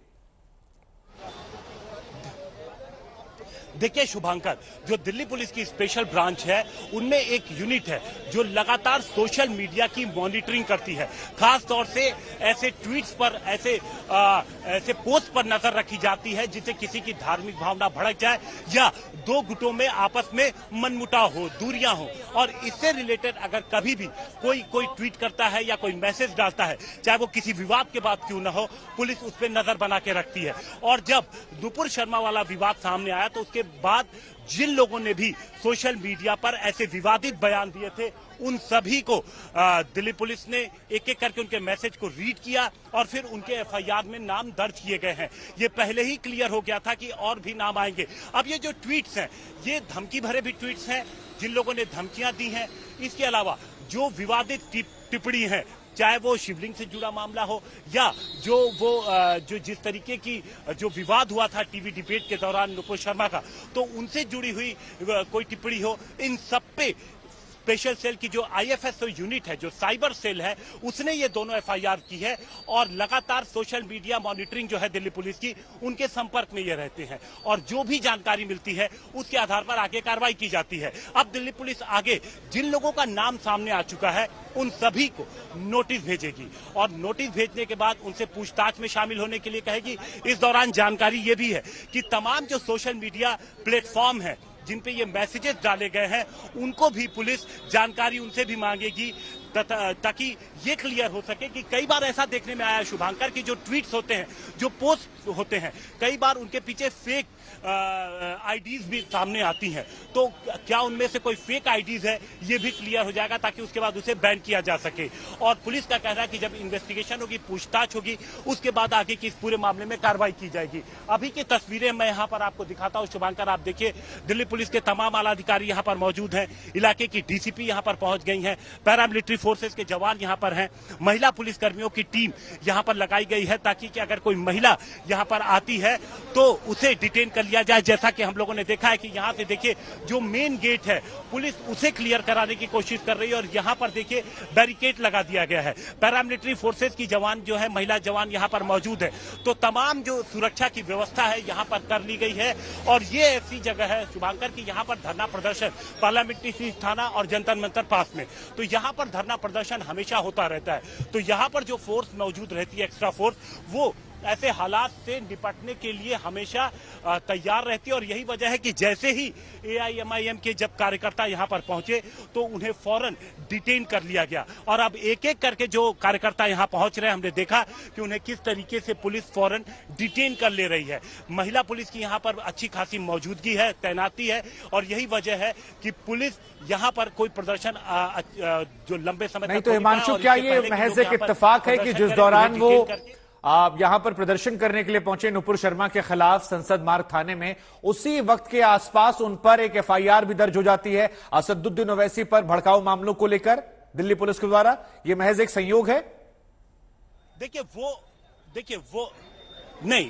देखिए शुभांकर, जो दिल्ली पुलिस की स्पेशल ब्रांच है, उनमें एक यूनिट है जो लगातार सोशल मीडिया की मॉनिटरिंग करती है। खास तौर से ऐसे ट्वीट्स पर, ऐसे पोस्ट पर नजर रखी जाती है जिससे किसी की धार्मिक भावना भड़क जाए या दो गुटों में आपस में मनमुटाव हो, दूरियां हो। और इससे रिलेटेड अगर कभी भी कोई ट्वीट करता है या कोई मैसेज डालता है, चाहे वो किसी विवाद के बाद क्यों न हो, पुलिस उस पर नजर बना के रखती है। और जब नुपुर शर्मा वाला विवाद सामने आया, तो उसके बाद जिन लोगों ने भी सोशल मीडिया पर ऐसे विवादित बयान दिए थे, उन सभी को दिल्ली पुलिस ने एक एक करके उनके मैसेज को रीड किया और फिर उनके एफआईआर में नाम दर्ज किए गए हैं। ये पहले ही क्लियर हो गया था कि और भी नाम आएंगे। अब ये जो ट्वीट्स हैं, ये धमकी भरे भी ट्वीट्स हैं, जिन लोगों ने धमकियां दी हैं। इसके अलावा जो विवादित टिप्पणी है, चाहे वो शिवलिंग से जुड़ा मामला हो या जो जिस तरीके की जो विवाद हुआ था टीवी डिबेट के दौरान नुपुर शर्मा का, तो उनसे जुड़ी हुई कोई टिप्पणी हो, इन सब पे स्पेशल सेल की जो आईएफएसओ यूनिट है, जो साइबर सेल है, उसने ये दोनों एफआईआर की है। और लगातार सोशल मीडिया मॉनिटरिंग जो है दिल्ली पुलिस की, उनके संपर्क में ये रहते हैं और जो भी जानकारी मिलती है उसके आधार पर आगे कार्रवाई की जाती है। अब दिल्ली पुलिस आगे जिन लोगों का नाम सामने आ चुका है, उन सभी को नोटिस भेजेगी और नोटिस भेजने के बाद उनसे पूछताछ में शामिल होने के लिए कहेगी। इस दौरान जानकारी ये भी है कि तमाम जो सोशल मीडिया प्लेटफॉर्म है जिन पे ये मैसेजेस डाले गए हैं, उनको भी पुलिस जानकारी उनसे भी मांगेगी ताकि ये क्लियर हो सके कि कई बार ऐसा देखने में आया शुभांकर कि जो ट्वीट्स होते हैं, जो पोस्ट होते हैं, कई बार उनके पीछे फेक आईडीज भी सामने आती हैं। तो क्या उनमें से कोई फेक आईडीज है, ये भी क्लियर हो जाएगा ताकि उसके बाद उसे बैन किया जा सके। और पुलिस का कहना है कि जब इन्वेस्टिगेशन होगी, पूछताछ होगी, उसके बाद आगे की इस पूरे मामले में कार्रवाई की जाएगी। अभी की तस्वीरें मैं यहाँ पर आपको दिखाता हूँ शुभांकर। आप देखिए, दिल्ली पुलिस के तमाम आला अधिकारी यहाँ पर मौजूद हैं, इलाके की डीसीपी यहाँ पर पहुंच गई है, पैरामिलिट्री फोर्सेस के जवान यहाँ पर हैं, महिला पुलिस कर्मियों की टीम यहाँ पर लगाई गई है ताकि कि अगर कोई महिला यहाँ पर आती है तो उसे डिटेन कर लिया जाए। जैसा कि हम लोगों ने देखा है कि यहाँ से देखिए जो मेन गेट है, पुलिस उसे क्लियर कराने की कोशिश कर रही है और यहाँ पर देखिए बैरिकेड लगा दिया गया है। पैरामिलिट्री फोर्सेस की जवान जो है, महिला जवान यहाँ पर मौजूद है। तो तमाम जो सुरक्षा की व्यवस्था है यहाँ पर कर ली गई है। और ये ऐसी जगह है शुभांकर की यहाँ पर धरना प्रदर्शन, पार्लियामेंट्री थाना और जंतर मंतर पास में, तो यहाँ पर धरना प्रदर्शन हमेशा होता रहता है। तो यहाँ पर जो फोर्स मौजूद रहती है, एक्स्ट्रा फोर्स, वो ऐसे हालात से निपटने के लिए हमेशा तैयार रहती है। और यही वजह है कि जैसे ही एआईएमआईएम के जब कार्यकर्ता यहाँ पर पहुंचे तो उन्हें फौरन डिटेन कर लिया गया। और अब एक एक करके जो कार्यकर्ता यहाँ पहुंच रहे हैं, हमने देखा कि उन्हें किस तरीके से पुलिस फौरन डिटेन कर ले रही है। महिला पुलिस की यहाँ पर अच्छी खासी मौजूदगी है, तैनाती है। और यही वजह है कि पुलिस यहाँ पर कोई प्रदर्शन जो लंबे समय नहीं। तो हिमांशु, क्या ये महज एक इत्तेफाक है कि जिस दौरान वो यहां पर प्रदर्शन करने के लिए पहुंचे नुपुर शर्मा के खिलाफ संसद मार्ग थाने में, उसी वक्त के आसपास उन पर एक एफआईआर भी दर्ज हो जाती है असदुद्दीन ओवैसी पर भड़काऊ मामलों को लेकर दिल्ली पुलिस के द्वारा? यह महज एक संयोग है?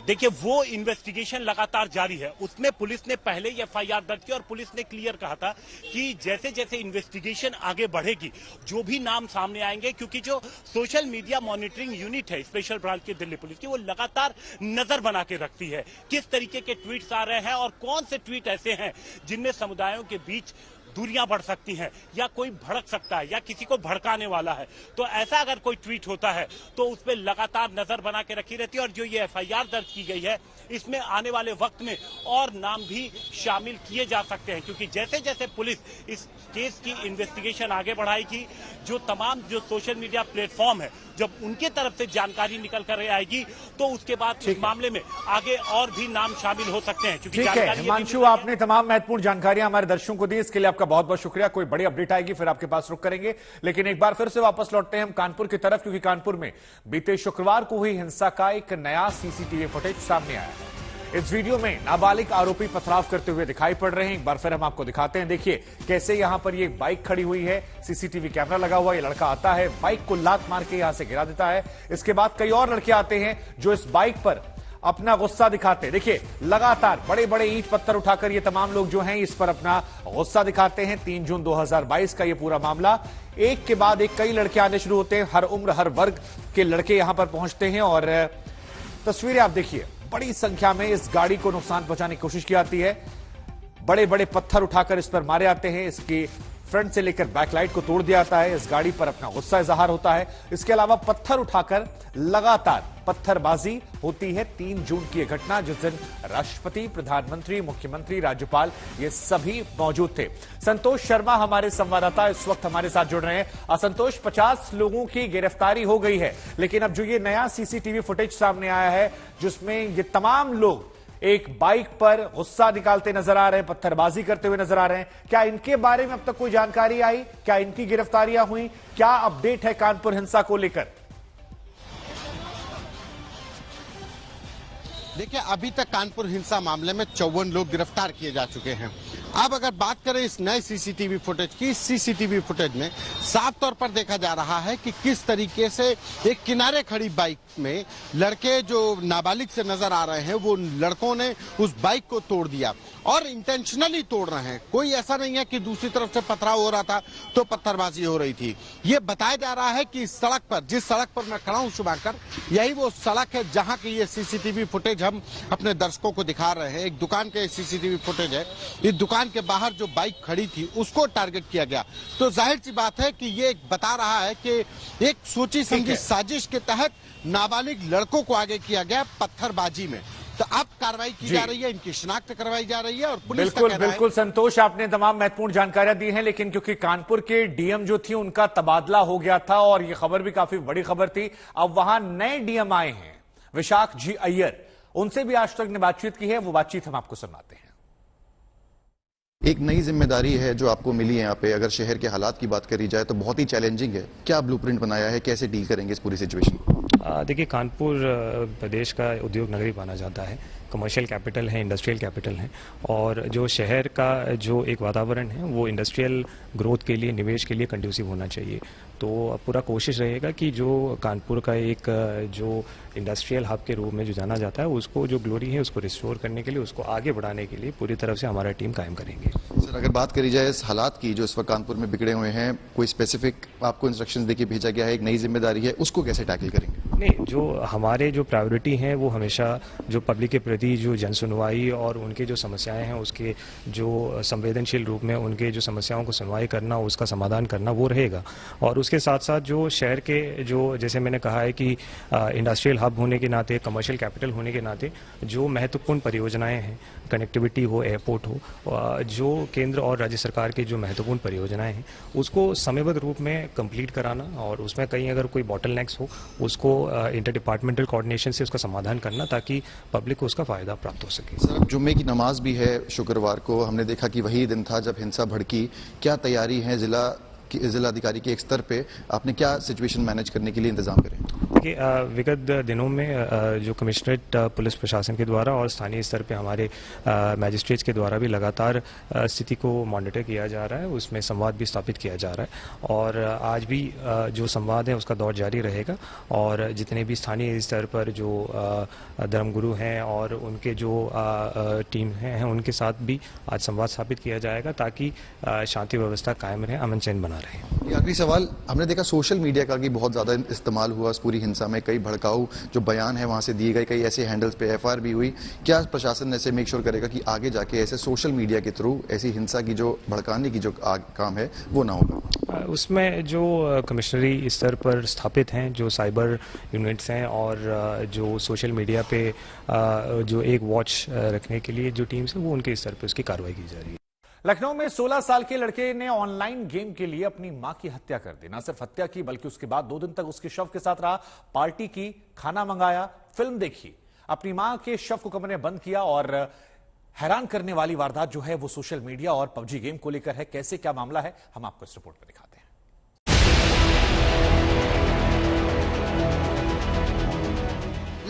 देखिए वो इन्वेस्टिगेशन लगातार जारी है। उसमें पुलिस ने पहले ही एफआईआर दर्ज की और पुलिस ने क्लियर कहा था कि जैसे जैसे इन्वेस्टिगेशन आगे बढ़ेगी, जो भी नाम सामने आएंगे, क्योंकि जो सोशल मीडिया मॉनिटरिंग यूनिट है स्पेशल ब्रांच की दिल्ली पुलिस की, वो लगातार नजर बना के रखती है किस तरीके के ट्वीट्स आ रहे हैं और कौन से ट्वीट ऐसे हैं जिनमें समुदायों के बीच दूरियां बढ़ सकती हैं या कोई भड़क सकता है या किसी को भड़काने वाला है। तो ऐसा अगर कोई ट्वीट होता है तो उस पर लगातार नजर बना के रखी रहती है। और जो ये एफआईआर FIR दर्ज की गई है, इसमें आने वाले वक्त में और नाम भी शामिल किए जा सकते हैं, क्योंकि जैसे जैसे पुलिस इस केस की इन्वेस्टिगेशन आगे बढ़ाएगी, जो तमाम जो सोशल मीडिया प्लेटफॉर्म है, जब उनके तरफ से जानकारी निकल कर आएगी तो उसके बाद इस मामले में आगे और भी नाम शामिल हो सकते हैं। ठीक है हिमांशु, आपने तमाम महत्वपूर्ण जानकारियां हमारे दर्शकों को दी, इसके लिए आपका बहुत बहुत शुक्रिया। कोई बड़ी अपडेट आएगी फिर आपके पास रुक करेंगे, लेकिन एक बार फिर से वापस लौटते हैं हम कानपुर की तरफ, क्योंकि कानपुर में बीते शुक्रवार को हुई हिंसा का एक नया सीसीटीवी फुटेज सामने आया है। इस वीडियो में नाबालिग आरोपी पथराव करते हुए दिखाई पड़ रहे हैं। एक बार फिर हम आपको दिखाते हैं, देखिए कैसे यहां पर ये बाइक खड़ी हुई है, सीसीटीवी कैमरा लगा हुआ, ये लड़का आता है, बाइक को लात मार के यहां से गिरा देता है। इसके बाद कई और लड़के आते हैं जो इस बाइक पर अपना गुस्सा दिखाते हैं। देखिए लगातार बड़े बड़े ईंट पत्थर उठाकर ये तमाम लोग जो हैं इस पर अपना गुस्सा दिखाते हैं। 3 जून 2022 का ये पूरा मामला, एक के बाद एक कई लड़के आने शुरू होते हैं, हर उम्र हर वर्ग के लड़के यहां पर पहुंचते हैं। और तस्वीरें आप देखिए, बड़ी संख्या में इस गाड़ी को नुकसान पहुंचाने की कोशिश की जाती है, बड़े बड़े पत्थर उठाकर इस पर मारे जाते हैं, इसकी फ्रंट से लेकर बैकलाइट को तोड़ दिया जाता है, इस गाड़ी पर अपना गुस्सा इजहार होता है। इसके अलावा पत्थर उठाकर लगातार पत्थरबाजी होती है। 3 जून की यह घटना जिस दिन राष्ट्रपति, प्रधानमंत्री, मुख्यमंत्री, राज्यपाल ये सभी मौजूद थे। संतोष शर्मा हमारे संवाददाता इस वक्त हमारे साथ जुड़ रहे हैं। संतोष, 50 लोगों की गिरफ्तारी हो गई है, लेकिन अब जो ये नया सीसीटीवी फुटेज सामने आया है जिसमें ये तमाम लोग एक बाइक पर गुस्सा निकालते नजर आ रहे हैं, पत्थरबाजी करते हुए नजर आ रहे हैं, क्या इनके बारे में अब तक कोई जानकारी आई? क्या इनकी गिरफ्तारियां हुई? क्या अपडेट है कानपुर हिंसा को लेकर? देखिए, अभी तक कानपुर हिंसा मामले में 54 लोग गिरफ्तार किए जा चुके हैं। अब अगर बात करें इस नए सीसीटीवी फुटेज की, सीसीटीवी फुटेज में साफ तौर पर देखा जा रहा है कि किस तरीके से एक किनारे खड़ी बाइक में लड़के जो नाबालिग से नजर आ रहे हैं, वो लड़कों ने उस बाइक को तोड़ दिया और इंटेंशनली तोड़ रहे हैं। कोई ऐसा नहीं है कि दूसरी तरफ से पथराव हो रहा था तो पत्थरबाजी हो रही थी। ये बताया जा रहा है कि इस सड़क पर, जिस सड़क पर मैं खड़ा हूं शुभाकर, यही वो सड़क है जहां की ये सीसीटीवी फुटेज हम अपने दर्शकों को दिखा रहे हैं। एक दुकान के सीसीटीवी फुटेज है, इस दुकान के बाहर जो बाइक खड़ी थी उसको टारगेट किया गया। तो जाहिर सी बात है कि ये बता रहा है कि एक सोची समझी साजिश के तहत नाबालिग लड़कों को आगे किया गया पत्थरबाजी में। तो अब कार्रवाई की जा रही है, इनकी शिनाख्त करवाई जा रही है और पुलिस का कहना है। बिल्कुल संतोष, आपने तमाम महत्वपूर्ण जानकारियां दी हैं, लेकिन क्योंकि कानपुर के डीएम जो थी उनका तबादला हो गया था और ये खबर भी काफी बड़ी खबर थी, अब वहां नए डीएम आए हैं, विशाख जी अय्यर, उनसे भी आज तक ने बातचीत की है, वो बातचीत हम आपको सुनाते हैं। एक नई जिम्मेदारी है जो आपको मिली है यहाँ पे, अगर शहर के हालात की बात करी जाए तो बहुत ही चैलेंजिंग है। क्या ब्लूप्रिंट बनाया है, कैसे डील करेंगे इस पूरी सिचुएशन? देखिए, कानपुर प्रदेश का उद्योग नगरी माना जाता है, कमर्शियल कैपिटल है, इंडस्ट्रियल कैपिटल है, और जो शहर का जो एक वातावरण है वो इंडस्ट्रियल ग्रोथ के लिए, निवेश के लिए कंड्यूसिव होना चाहिए। तो पूरा कोशिश रहेगा कि जो कानपुर का एक जो इंडस्ट्रियल हब के रूप में जो जाना जाता है, उसको जो ग्लोरी है उसको रिस्टोर करने के लिए, उसको आगे बढ़ाने के लिए पूरी तरफ से हमारा टीम कायम करेंगे। सर, अगर बात करी जाए इस हालात की जो इस वक्त कानपुर में बिगड़े हुए हैं, कोई स्पेसिफिक आपको इंस्ट्रक्शंस देके भेजा गया है, एक नई जिम्मेदारी है, उसको कैसे टैकल करेंगे? नहीं, जो हमारे जो प्रायोरिटी हैं वो हमेशा जो पब्लिक के प्रति जो जनसुनवाई और उनके जो समस्याएं हैं उसके जो संवेदनशील रूप में उनके जो समस्याओं को सुनवाई करना, उसका समाधान करना, वो रहेगा। और उसके साथ साथ जो शहर के जो, जैसे मैंने कहा है कि इंडस्ट्रियल हब होने के नाते, कमर्शियल कैपिटल होने के नाते जो महत्वपूर्ण परियोजनाएं हैं, कनेक्टिविटी हो, एयरपोर्ट हो, जो केंद्र और राज्य सरकार की जो महत्वपूर्ण परियोजनाएं हैं उसको समयबद्ध रूप में कंप्लीट कराना, और उसमें कहीं अगर कोई बॉटलनेक्स हो उसको इंटर डिपार्टमेंटल कोऑर्डिनेशन से उसका समाधान करना, ताकि पब्लिक को उसका फायदा प्राप्त हो सके। सर, जुम्मे की नमाज भी है शुक्रवार को, हमने देखा कि वही दिन था जब हिंसा भड़की। क्या तैयारी है जिलाधिकारी के एक स्तर पे, आपने क्या सिचुएशन मैनेज करने के लिए इंतजाम करें? देखिए, विगत दिनों में जो कमिश्नरेट पुलिस प्रशासन के द्वारा और स्थानीय स्तर पे हमारे मैजिस्ट्रेट्स के द्वारा भी लगातार स्थिति को मॉनिटर किया जा रहा है, उसमें संवाद भी स्थापित किया जा रहा है, और आज भी जो संवाद है उसका दौर जारी रहेगा। और जितने भी स्थानीय स्तर पर जो धर्मगुरु हैं और उनके जो टीम हैं उनके साथ भी आज संवाद स्थापित किया जाएगा, ताकि शांति व्यवस्था कायम रहे, अमन चैन बना रहे। आखिरी सवाल, हमने देखा सोशल मीडिया का भी बहुत ज्यादा इस्तेमाल हुआ इस पूरी हिंसा में, कई भड़काऊ जो बयान है वहां से दिए गए, कई ऐसे हैंडल्स पे एफआईआर भी हुई। क्या प्रशासन ऐसे मेक श्योर करेगा कि आगे जाके ऐसे सोशल मीडिया के थ्रू ऐसी हिंसा की जो भड़काने की जो काम है वो ना होगा? उसमें जो कमिश्नरी स्तर पर स्थापित हैं, जो साइबर यूनिट्स हैं और जो सोशल मीडिया पे जो एक वॉच रखने के लिए जो टीम्स हैं, वो उनके स्तर पर उसकी कार्रवाई की जा रही है। लखनऊ में 16 साल के लड़के ने ऑनलाइन गेम के लिए अपनी मां की हत्या कर दी। न सिर्फ हत्या की बल्कि उसके बाद 2 दिन तक उसके शव के साथ रहा, पार्टी की, खाना मंगाया, फिल्म देखी, अपनी मां के शव को कमरे में बंद किया। और हैरान करने वाली वारदात जो है वो सोशल मीडिया और पबजी गेम को लेकर है। कैसे क्या मामला है, हम आपको इस रिपोर्ट में दिखाते हैं।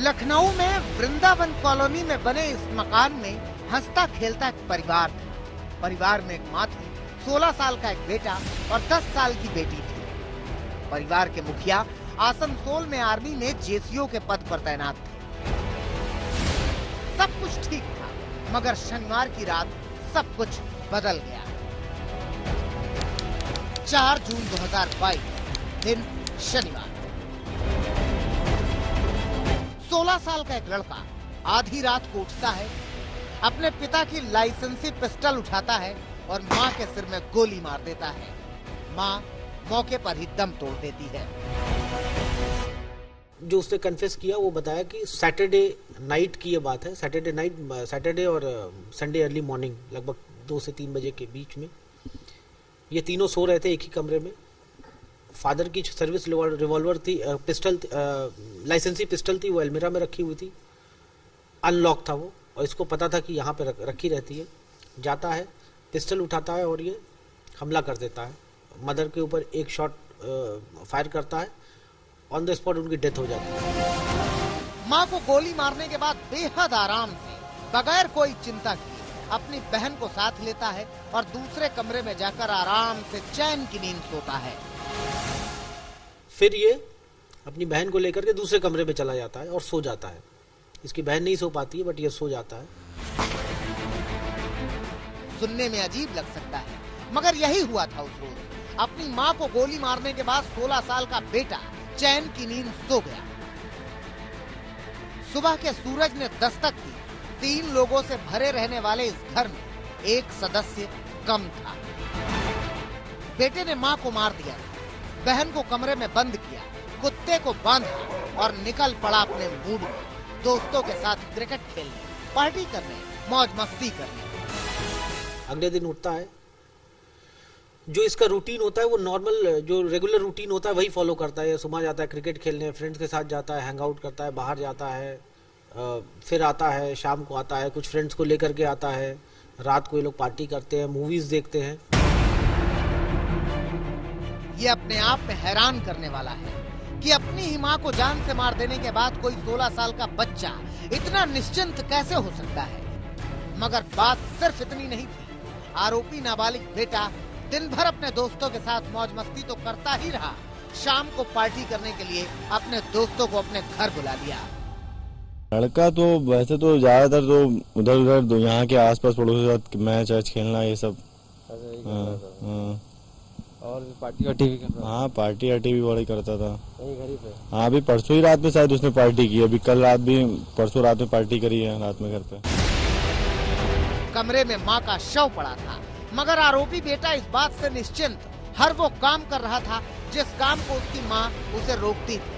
लखनऊ में वृंदावन कॉलोनी में बने इस मकान में हंसता खेलता एक परिवार था। परिवार में एक माँ थी, 16 साल का एक बेटा और 10 साल की बेटी थी। परिवार के मुखिया आसनसोल में आर्मी में जेसीओ के पद पर तैनात थे। सब कुछ ठीक था, मगर शनिवार की रात सब कुछ बदल गया। 4 जून 2022 दिन शनिवार। 16 साल का एक लड़का आधी रात को उठता है, अपने पिता की लाइसेंसी पिस्टल उठाता है और मां के सिर में गोली मार देता है। मां मौके पर ही दम तोड़ देती है। जो उसने कन्फेस किया वो बताया कि सैटरडे नाइट की ये बात है। सैटरडे और संडे अर्ली मॉर्निंग लगभग 2 से 3 बजे के बीच में ये तीनों सो रहे थे एक ही कमरे में। फादर की सर्विस रिवॉल्वर थी, पिस्टल, लाइसेंसी पिस्टल थी, वो अलमीरा में रखी हुई थी, अनलॉक था वो, और इसको पता था कि यहाँ पे रखी रहती है। जाता है, पिस्टल उठाता है और ये हमला कर देता है। मदर के ऊपर एक शॉट फायर करता है, ऑन द स्पॉट उनकी डेथ हो जाती है। मां को गोली मारने के बाद बेहद आराम से, बगैर कोई चिंता किए, अपनी बहन को साथ लेता है और दूसरे कमरे में जाकर आराम से चैन की नींद सोता है। फिर ये अपनी बहन को लेकर के दूसरे कमरे में चला जाता है और सो जाता है। इसकी बहन नहीं सो पाती है, बट ये सो जाता है। सुनने में अजीब लग सकता है, मगर यही हुआ था उस रोज। अपनी मां को गोली मारने के बाद 16 साल का बेटा चैन की नींद सो गया। सुबह के सूरज ने दस्तक दी। 3 लोगों से भरे रहने वाले इस घर में एक सदस्य कम था। बेटे ने मां को मार दिया, बहन को कमरे में बंद किया, कुत्ते को बांधा और निकल पड़ा अपने मूड में, दोस्तों के साथ क्रिकेट खेलने, पार्टी करने, मौज मस्ती करने। अगले दिन उठता है, जो इसका रूटीन होता है वो नॉर्मल जो रेगुलर रूटीन होता है वही फॉलो करता है। सुबह जाता है क्रिकेट खेलने, फ्रेंड्स के साथ जाता है, हैंग आउट करता है, बाहर जाता है, फिर आता है, शाम को आता है, कुछ फ्रेंड्स को लेकर के आता है, रात को ये लोग पार्टी करते हैं, मूवीज देखते हैं। ये अपने आप में हैरान करने वाला है कि अपनी ही मां को जान से मार देने के बाद कोई 16 साल का बच्चा इतना निश्चिंत कैसे हो सकता है। मगर बात सिर्फ इतनी नहीं थी। आरोपी नाबालिग बेटा दिन भर अपने दोस्तों के साथ मौज मस्ती तो करता ही रहा, शाम को पार्टी करने के लिए अपने दोस्तों को अपने घर बुला लिया। लड़का तो वैसे तो ज्यादातर तो उधर उधर यहाँ के आसपास पड़ोस के साथ मैच वैच खेलना ये सब। और पार्टी वार्टी भी करता? हाँ, पार्टी वार्टी भी बड़ी करता था। घर ही पे? हाँ, अभी परसों ही रात में शायद उसने पार्टी की। अभी कल रात भी, परसों रात में पार्टी करी है रात में घर पे। कमरे में मां का शव पड़ा था, मगर आरोपी बेटा इस बात से निश्चिंत हर वो काम कर रहा था जिस काम को उसकी मां उसे रोकती थी।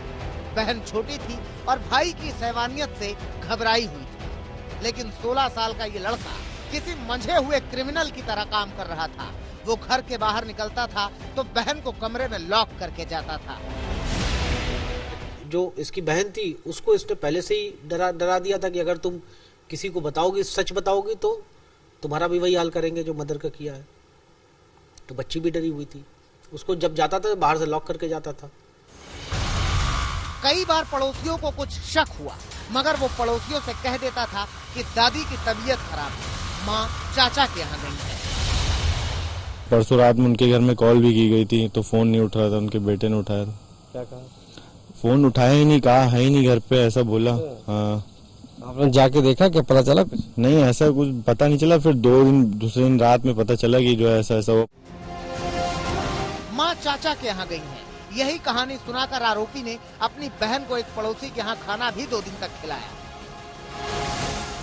बहन छोटी थी और भाई की सहवानियत से घबराई हुई थी। लेकिन 16 साल का ये लड़का किसी मंझे हुए क्रिमिनल की तरह काम कर रहा था। वो घर के बाहर निकलता था तो बहन को कमरे में लॉक करके जाता था। जो इसकी बहन थी उसको इसने पहले से ही डरा दिया था कि अगर तुम किसी को बताओगी, सच बताओगी तो तुम्हारा भी वही हाल करेंगे जो मदर का किया है। तो बच्ची भी डरी हुई थी। उसको जब जाता था बाहर से लॉक करके जाता था। कई बार पड़ोसियों को कुछ शक हुआ, मगर वो पड़ोसियों से कह देता था कि दादी की तबीयत खराब है, माँ चाचा के यहाँ गई है। परसों रात में उनके घर में कॉल भी की गई थी तो फोन नहीं उठ रहा था, उनके बेटे ने उठाया था। क्या कहा? फोन उठाया ही नहीं, कहा है ही नहीं घर पे, ऐसा बोला। हाँ, आपने जाके देखा, क्या पता चला कुछ? नहीं, ऐसा कुछ पता नहीं चला। फिर दूसरे दिन रात में पता चला कि जो है ऐसा हो। माँ चाचा के यहाँ गई है, यही कहानी सुनाकर आरोपी ने अपनी बहन को एक पड़ोसी के यहाँ खाना भी 2 दिन तक खिलाया।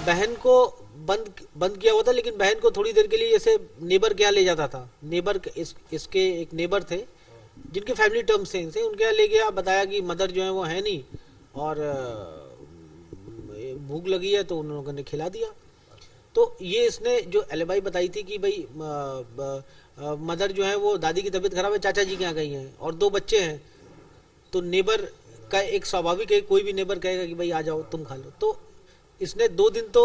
बहन को बंद किया हुआ था, लेकिन बहन को थोड़ी देर के लिए जैसे नेबर के यहाँ ले जाता था। नेबर इसके एक नेबर थे जिनके फैमिली टर्म्स थे इनसे, उनके यहाँ ले गया, बताया कि मदर जो है वो है नहीं और भूख लगी है, तो उन लोगों ने खिला दिया। तो ये इसने जो एलिबाई बताई थी कि भाई मदर जो है वो दादी की तबीयत खराब है, चाचा जी के यहाँ गई हैं और 2 बच्चे हैं, तो नेबर का एक स्वाभाविक है, कोई भी नेबर कहेगा कि भाई आ जाओ तुम खा लो। तो इसने 2 दिन तो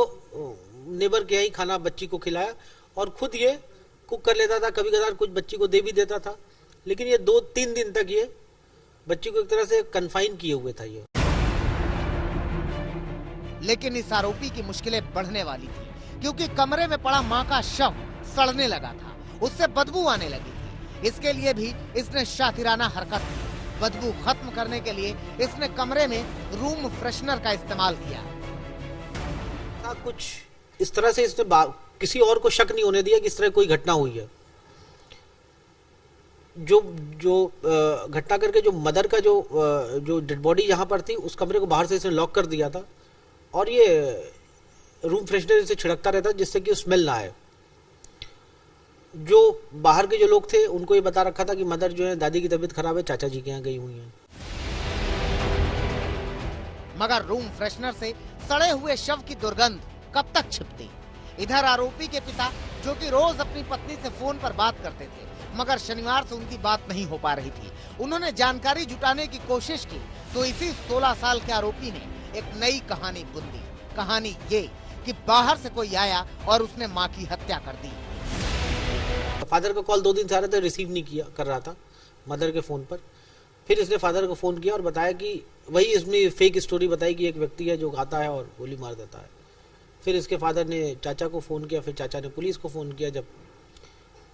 नेबर के यहाँ ही खाना बच्ची को खिलाया और खुद ये कुक कर लेता था, कभी कभार कुछ बच्ची को दे भी देता था, लेकिन ये 2-3 दिन तक ये बच्ची को एक तरह से कन्फाइन किए हुए था ये। लेकिन इस आरोपी की मुश्किलें बढ़ने वाली थी, क्योंकि कमरे में पड़ा मां का शव सड़ने लगा था, उससे बदबू आने लगी थी। इसके लिए भी इसने शातिराना हरकत की। बदबू खत्म करने के लिए इसने कमरे में रूम फ्रेशनर का इस्तेमाल किया। कुछ इस तरह से इसने किसी और को शक नहीं होने दिया कि इस तरह कोई घटना हुई है। जो घटना करके जो मदर का जो डेड बॉडी यहाँ पर थी, उस कमरे को बाहर से इसने लॉक कर दिया था और ये रूम फ्रेशनर से छिड़कता रहता जिससे कि स्मेल ना आए। जो बाहर के जो लोग थे उनको ये बता रखा था कि मदर जो है दादी की तबीयत खराब है, चाचा जी के यहाँ गई हुई है। मगर रूम फ्रेशनर से सड़े हुए शव की दुर्गंध कब तक छिपती? इधर आरोपी के पिता, जो कि रोज अपनी पत्नी से फोन पर बात करते थे, मगर शनिवार से उनकी बात नहीं हो पा रही थी। उन्होंने जानकारी जुटाने की कोशिश की तो इसी 16 साल के आरोपी ने एक नई कहानी बुन दी। कहानी ये कि बाहर से कोई आया और उसने मां की हत्या कर दी। फादर का कॉल 2 दिन से आ रहा था, रिसीव नहीं कर रहा था मदर के फोन पर। फिर इसने फादर को फोन किया और बताया कि वही इसमें फेक स्टोरी बताई कि एक व्यक्ति है जो खाता है और गोली मार देता है। फिर इसके फादर ने चाचा को फोन किया, फिर चाचा ने पुलिस को फोन किया। जब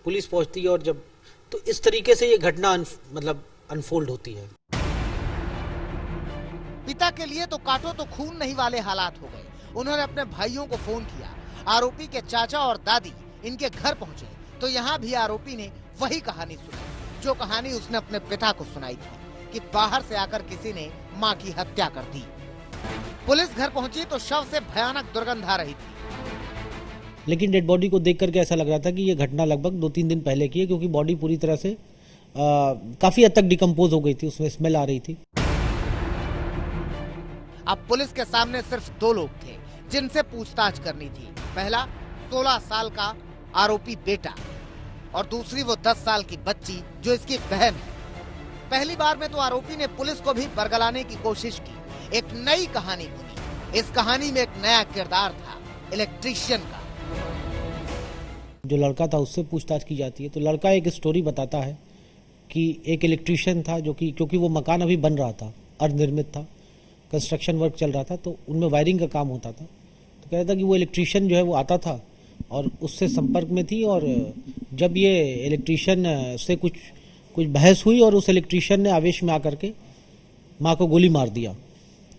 पुलिस पहुंचती है और जब तो इस तरीके से ये घटना मतलब अनफोल्ड होती है। पिता के लिए तो काटो तो खून नहीं वाले हालात हो गए। उन्होंने अपने भाइयों को फोन किया। आरोपी के चाचा और दादी इनके घर पहुंचे तो यहाँ भी आरोपी ने वही कहानी सुनी जो कहानी उसने अपने पिता को सुनाई थी कि बाहर से आकर किसी ने मां की हत्या कर दी। पुलिस घर पहुंची तो शव से भयानक दुर्गंध आ रही थी। लेकिन डेड बॉडी को देख करके ऐसा लग रहा था कि ये घटना लगभग 2-3 दिन पहले की है, क्योंकि बॉडी पूरी तरह से काफी हद तक डिकम्पोज हो गई थी, उसमें स्मेल आ रही थी। अब पुलिस के सामने सिर्फ 2 लोग थे जिनसे पूछताछ करनी थी। पहला 16 साल का आरोपी बेटा और दूसरी वो 10 साल की बच्ची जो इसकी बहन है। पहली बार में तो आरोपी ने पुलिस को भी बरगलाने की कोशिश की। एक नई कहानी बुनी। इस कहानी में एक नया किरदार था, इलेक्ट्रीशियन का। जो लड़का था उससे पूछताछ की जाती है तो लड़का एक स्टोरी बताता है कि एक इलेक्ट्रीशियन था जो कि क्योंकि वो मकान अभी बन रहा था, अर्धनिर्मित था, कंस्ट्रक्शन वर्क चल रहा था, तो उनमें वायरिंग का काम होता था। तो कहता था कि वो इलेक्ट्रीशियन जो है वो आता था और उससे संपर्क में थी, और जब ये इलेक्ट्रीशियन से कुछ बहस हुई और उस इलेक्ट्रीशियन ने आवेश में आकर के माँ को गोली मार दिया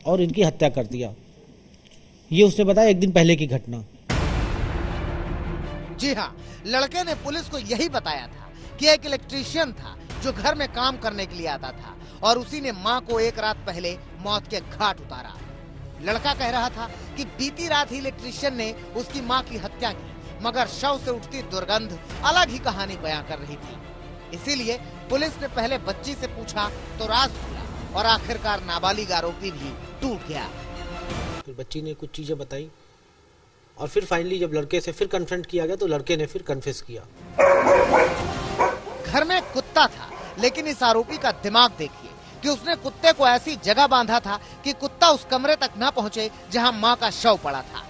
और इनकी हत्या कर दिया। ये उसने बताया 1 दिन पहले की घटना। जी हाँ, लड़के ने पुलिस को यही बताया था कि एक इलेक्ट्रीशियन था जो घर में काम करने के लिए आता था और उसी ने मां को 1 रात पहले मौत के घाट उतारा। लड़का कह रहा था कि बीती रात ही इलेक्ट्रीशियन ने उसकी मां की हत्या की, मगर शव से उठती दुर्गंध अलग ही कहानी बयां कर रही थी। इसीलिए पुलिस ने पहले बच्ची से पूछा तो राज खुला और आखिरकार नाबालिग आरोपी भी टूट गया। फिर बच्ची ने कुछ चीजें बताई और फिर फाइनली जब लड़के से फिर कन्फ्रंट किया गया तो लड़के ने फिर कन्फेस किया। घर में कुत्ता था, लेकिन इस आरोपी का दिमाग देखिए कि उसने कुत्ते को ऐसी जगह बांधा था कि कुत्ता उस कमरे तक न पहुंचे जहां मां का शव पड़ा था।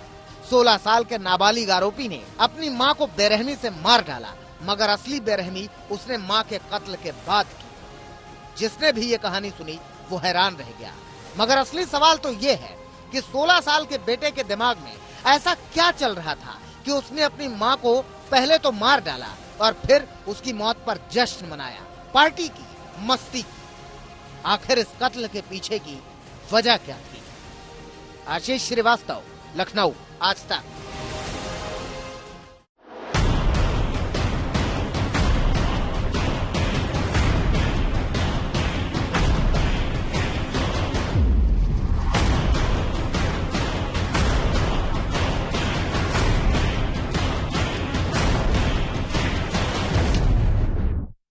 16 साल के नाबालिग आरोपी ने अपनी मां को बेरहमी से मार डाला, मगर असली बेरहमी उसने मां के कत्ल के बाद की। जिसने भी ये कहानी सुनी वो हैरान रह गया। मगर असली सवाल तो ये है कि 16 साल के बेटे के दिमाग में ऐसा क्या चल रहा था कि उसने अपनी मां को पहले तो मार डाला और फिर उसकी मौत पर जश्न मनाया, पार्टी की, मस्ती की। आखिर इस कत्ल के पीछे की वजह क्या थी? आशीष श्रीवास्तव, लखनऊ, आज तक।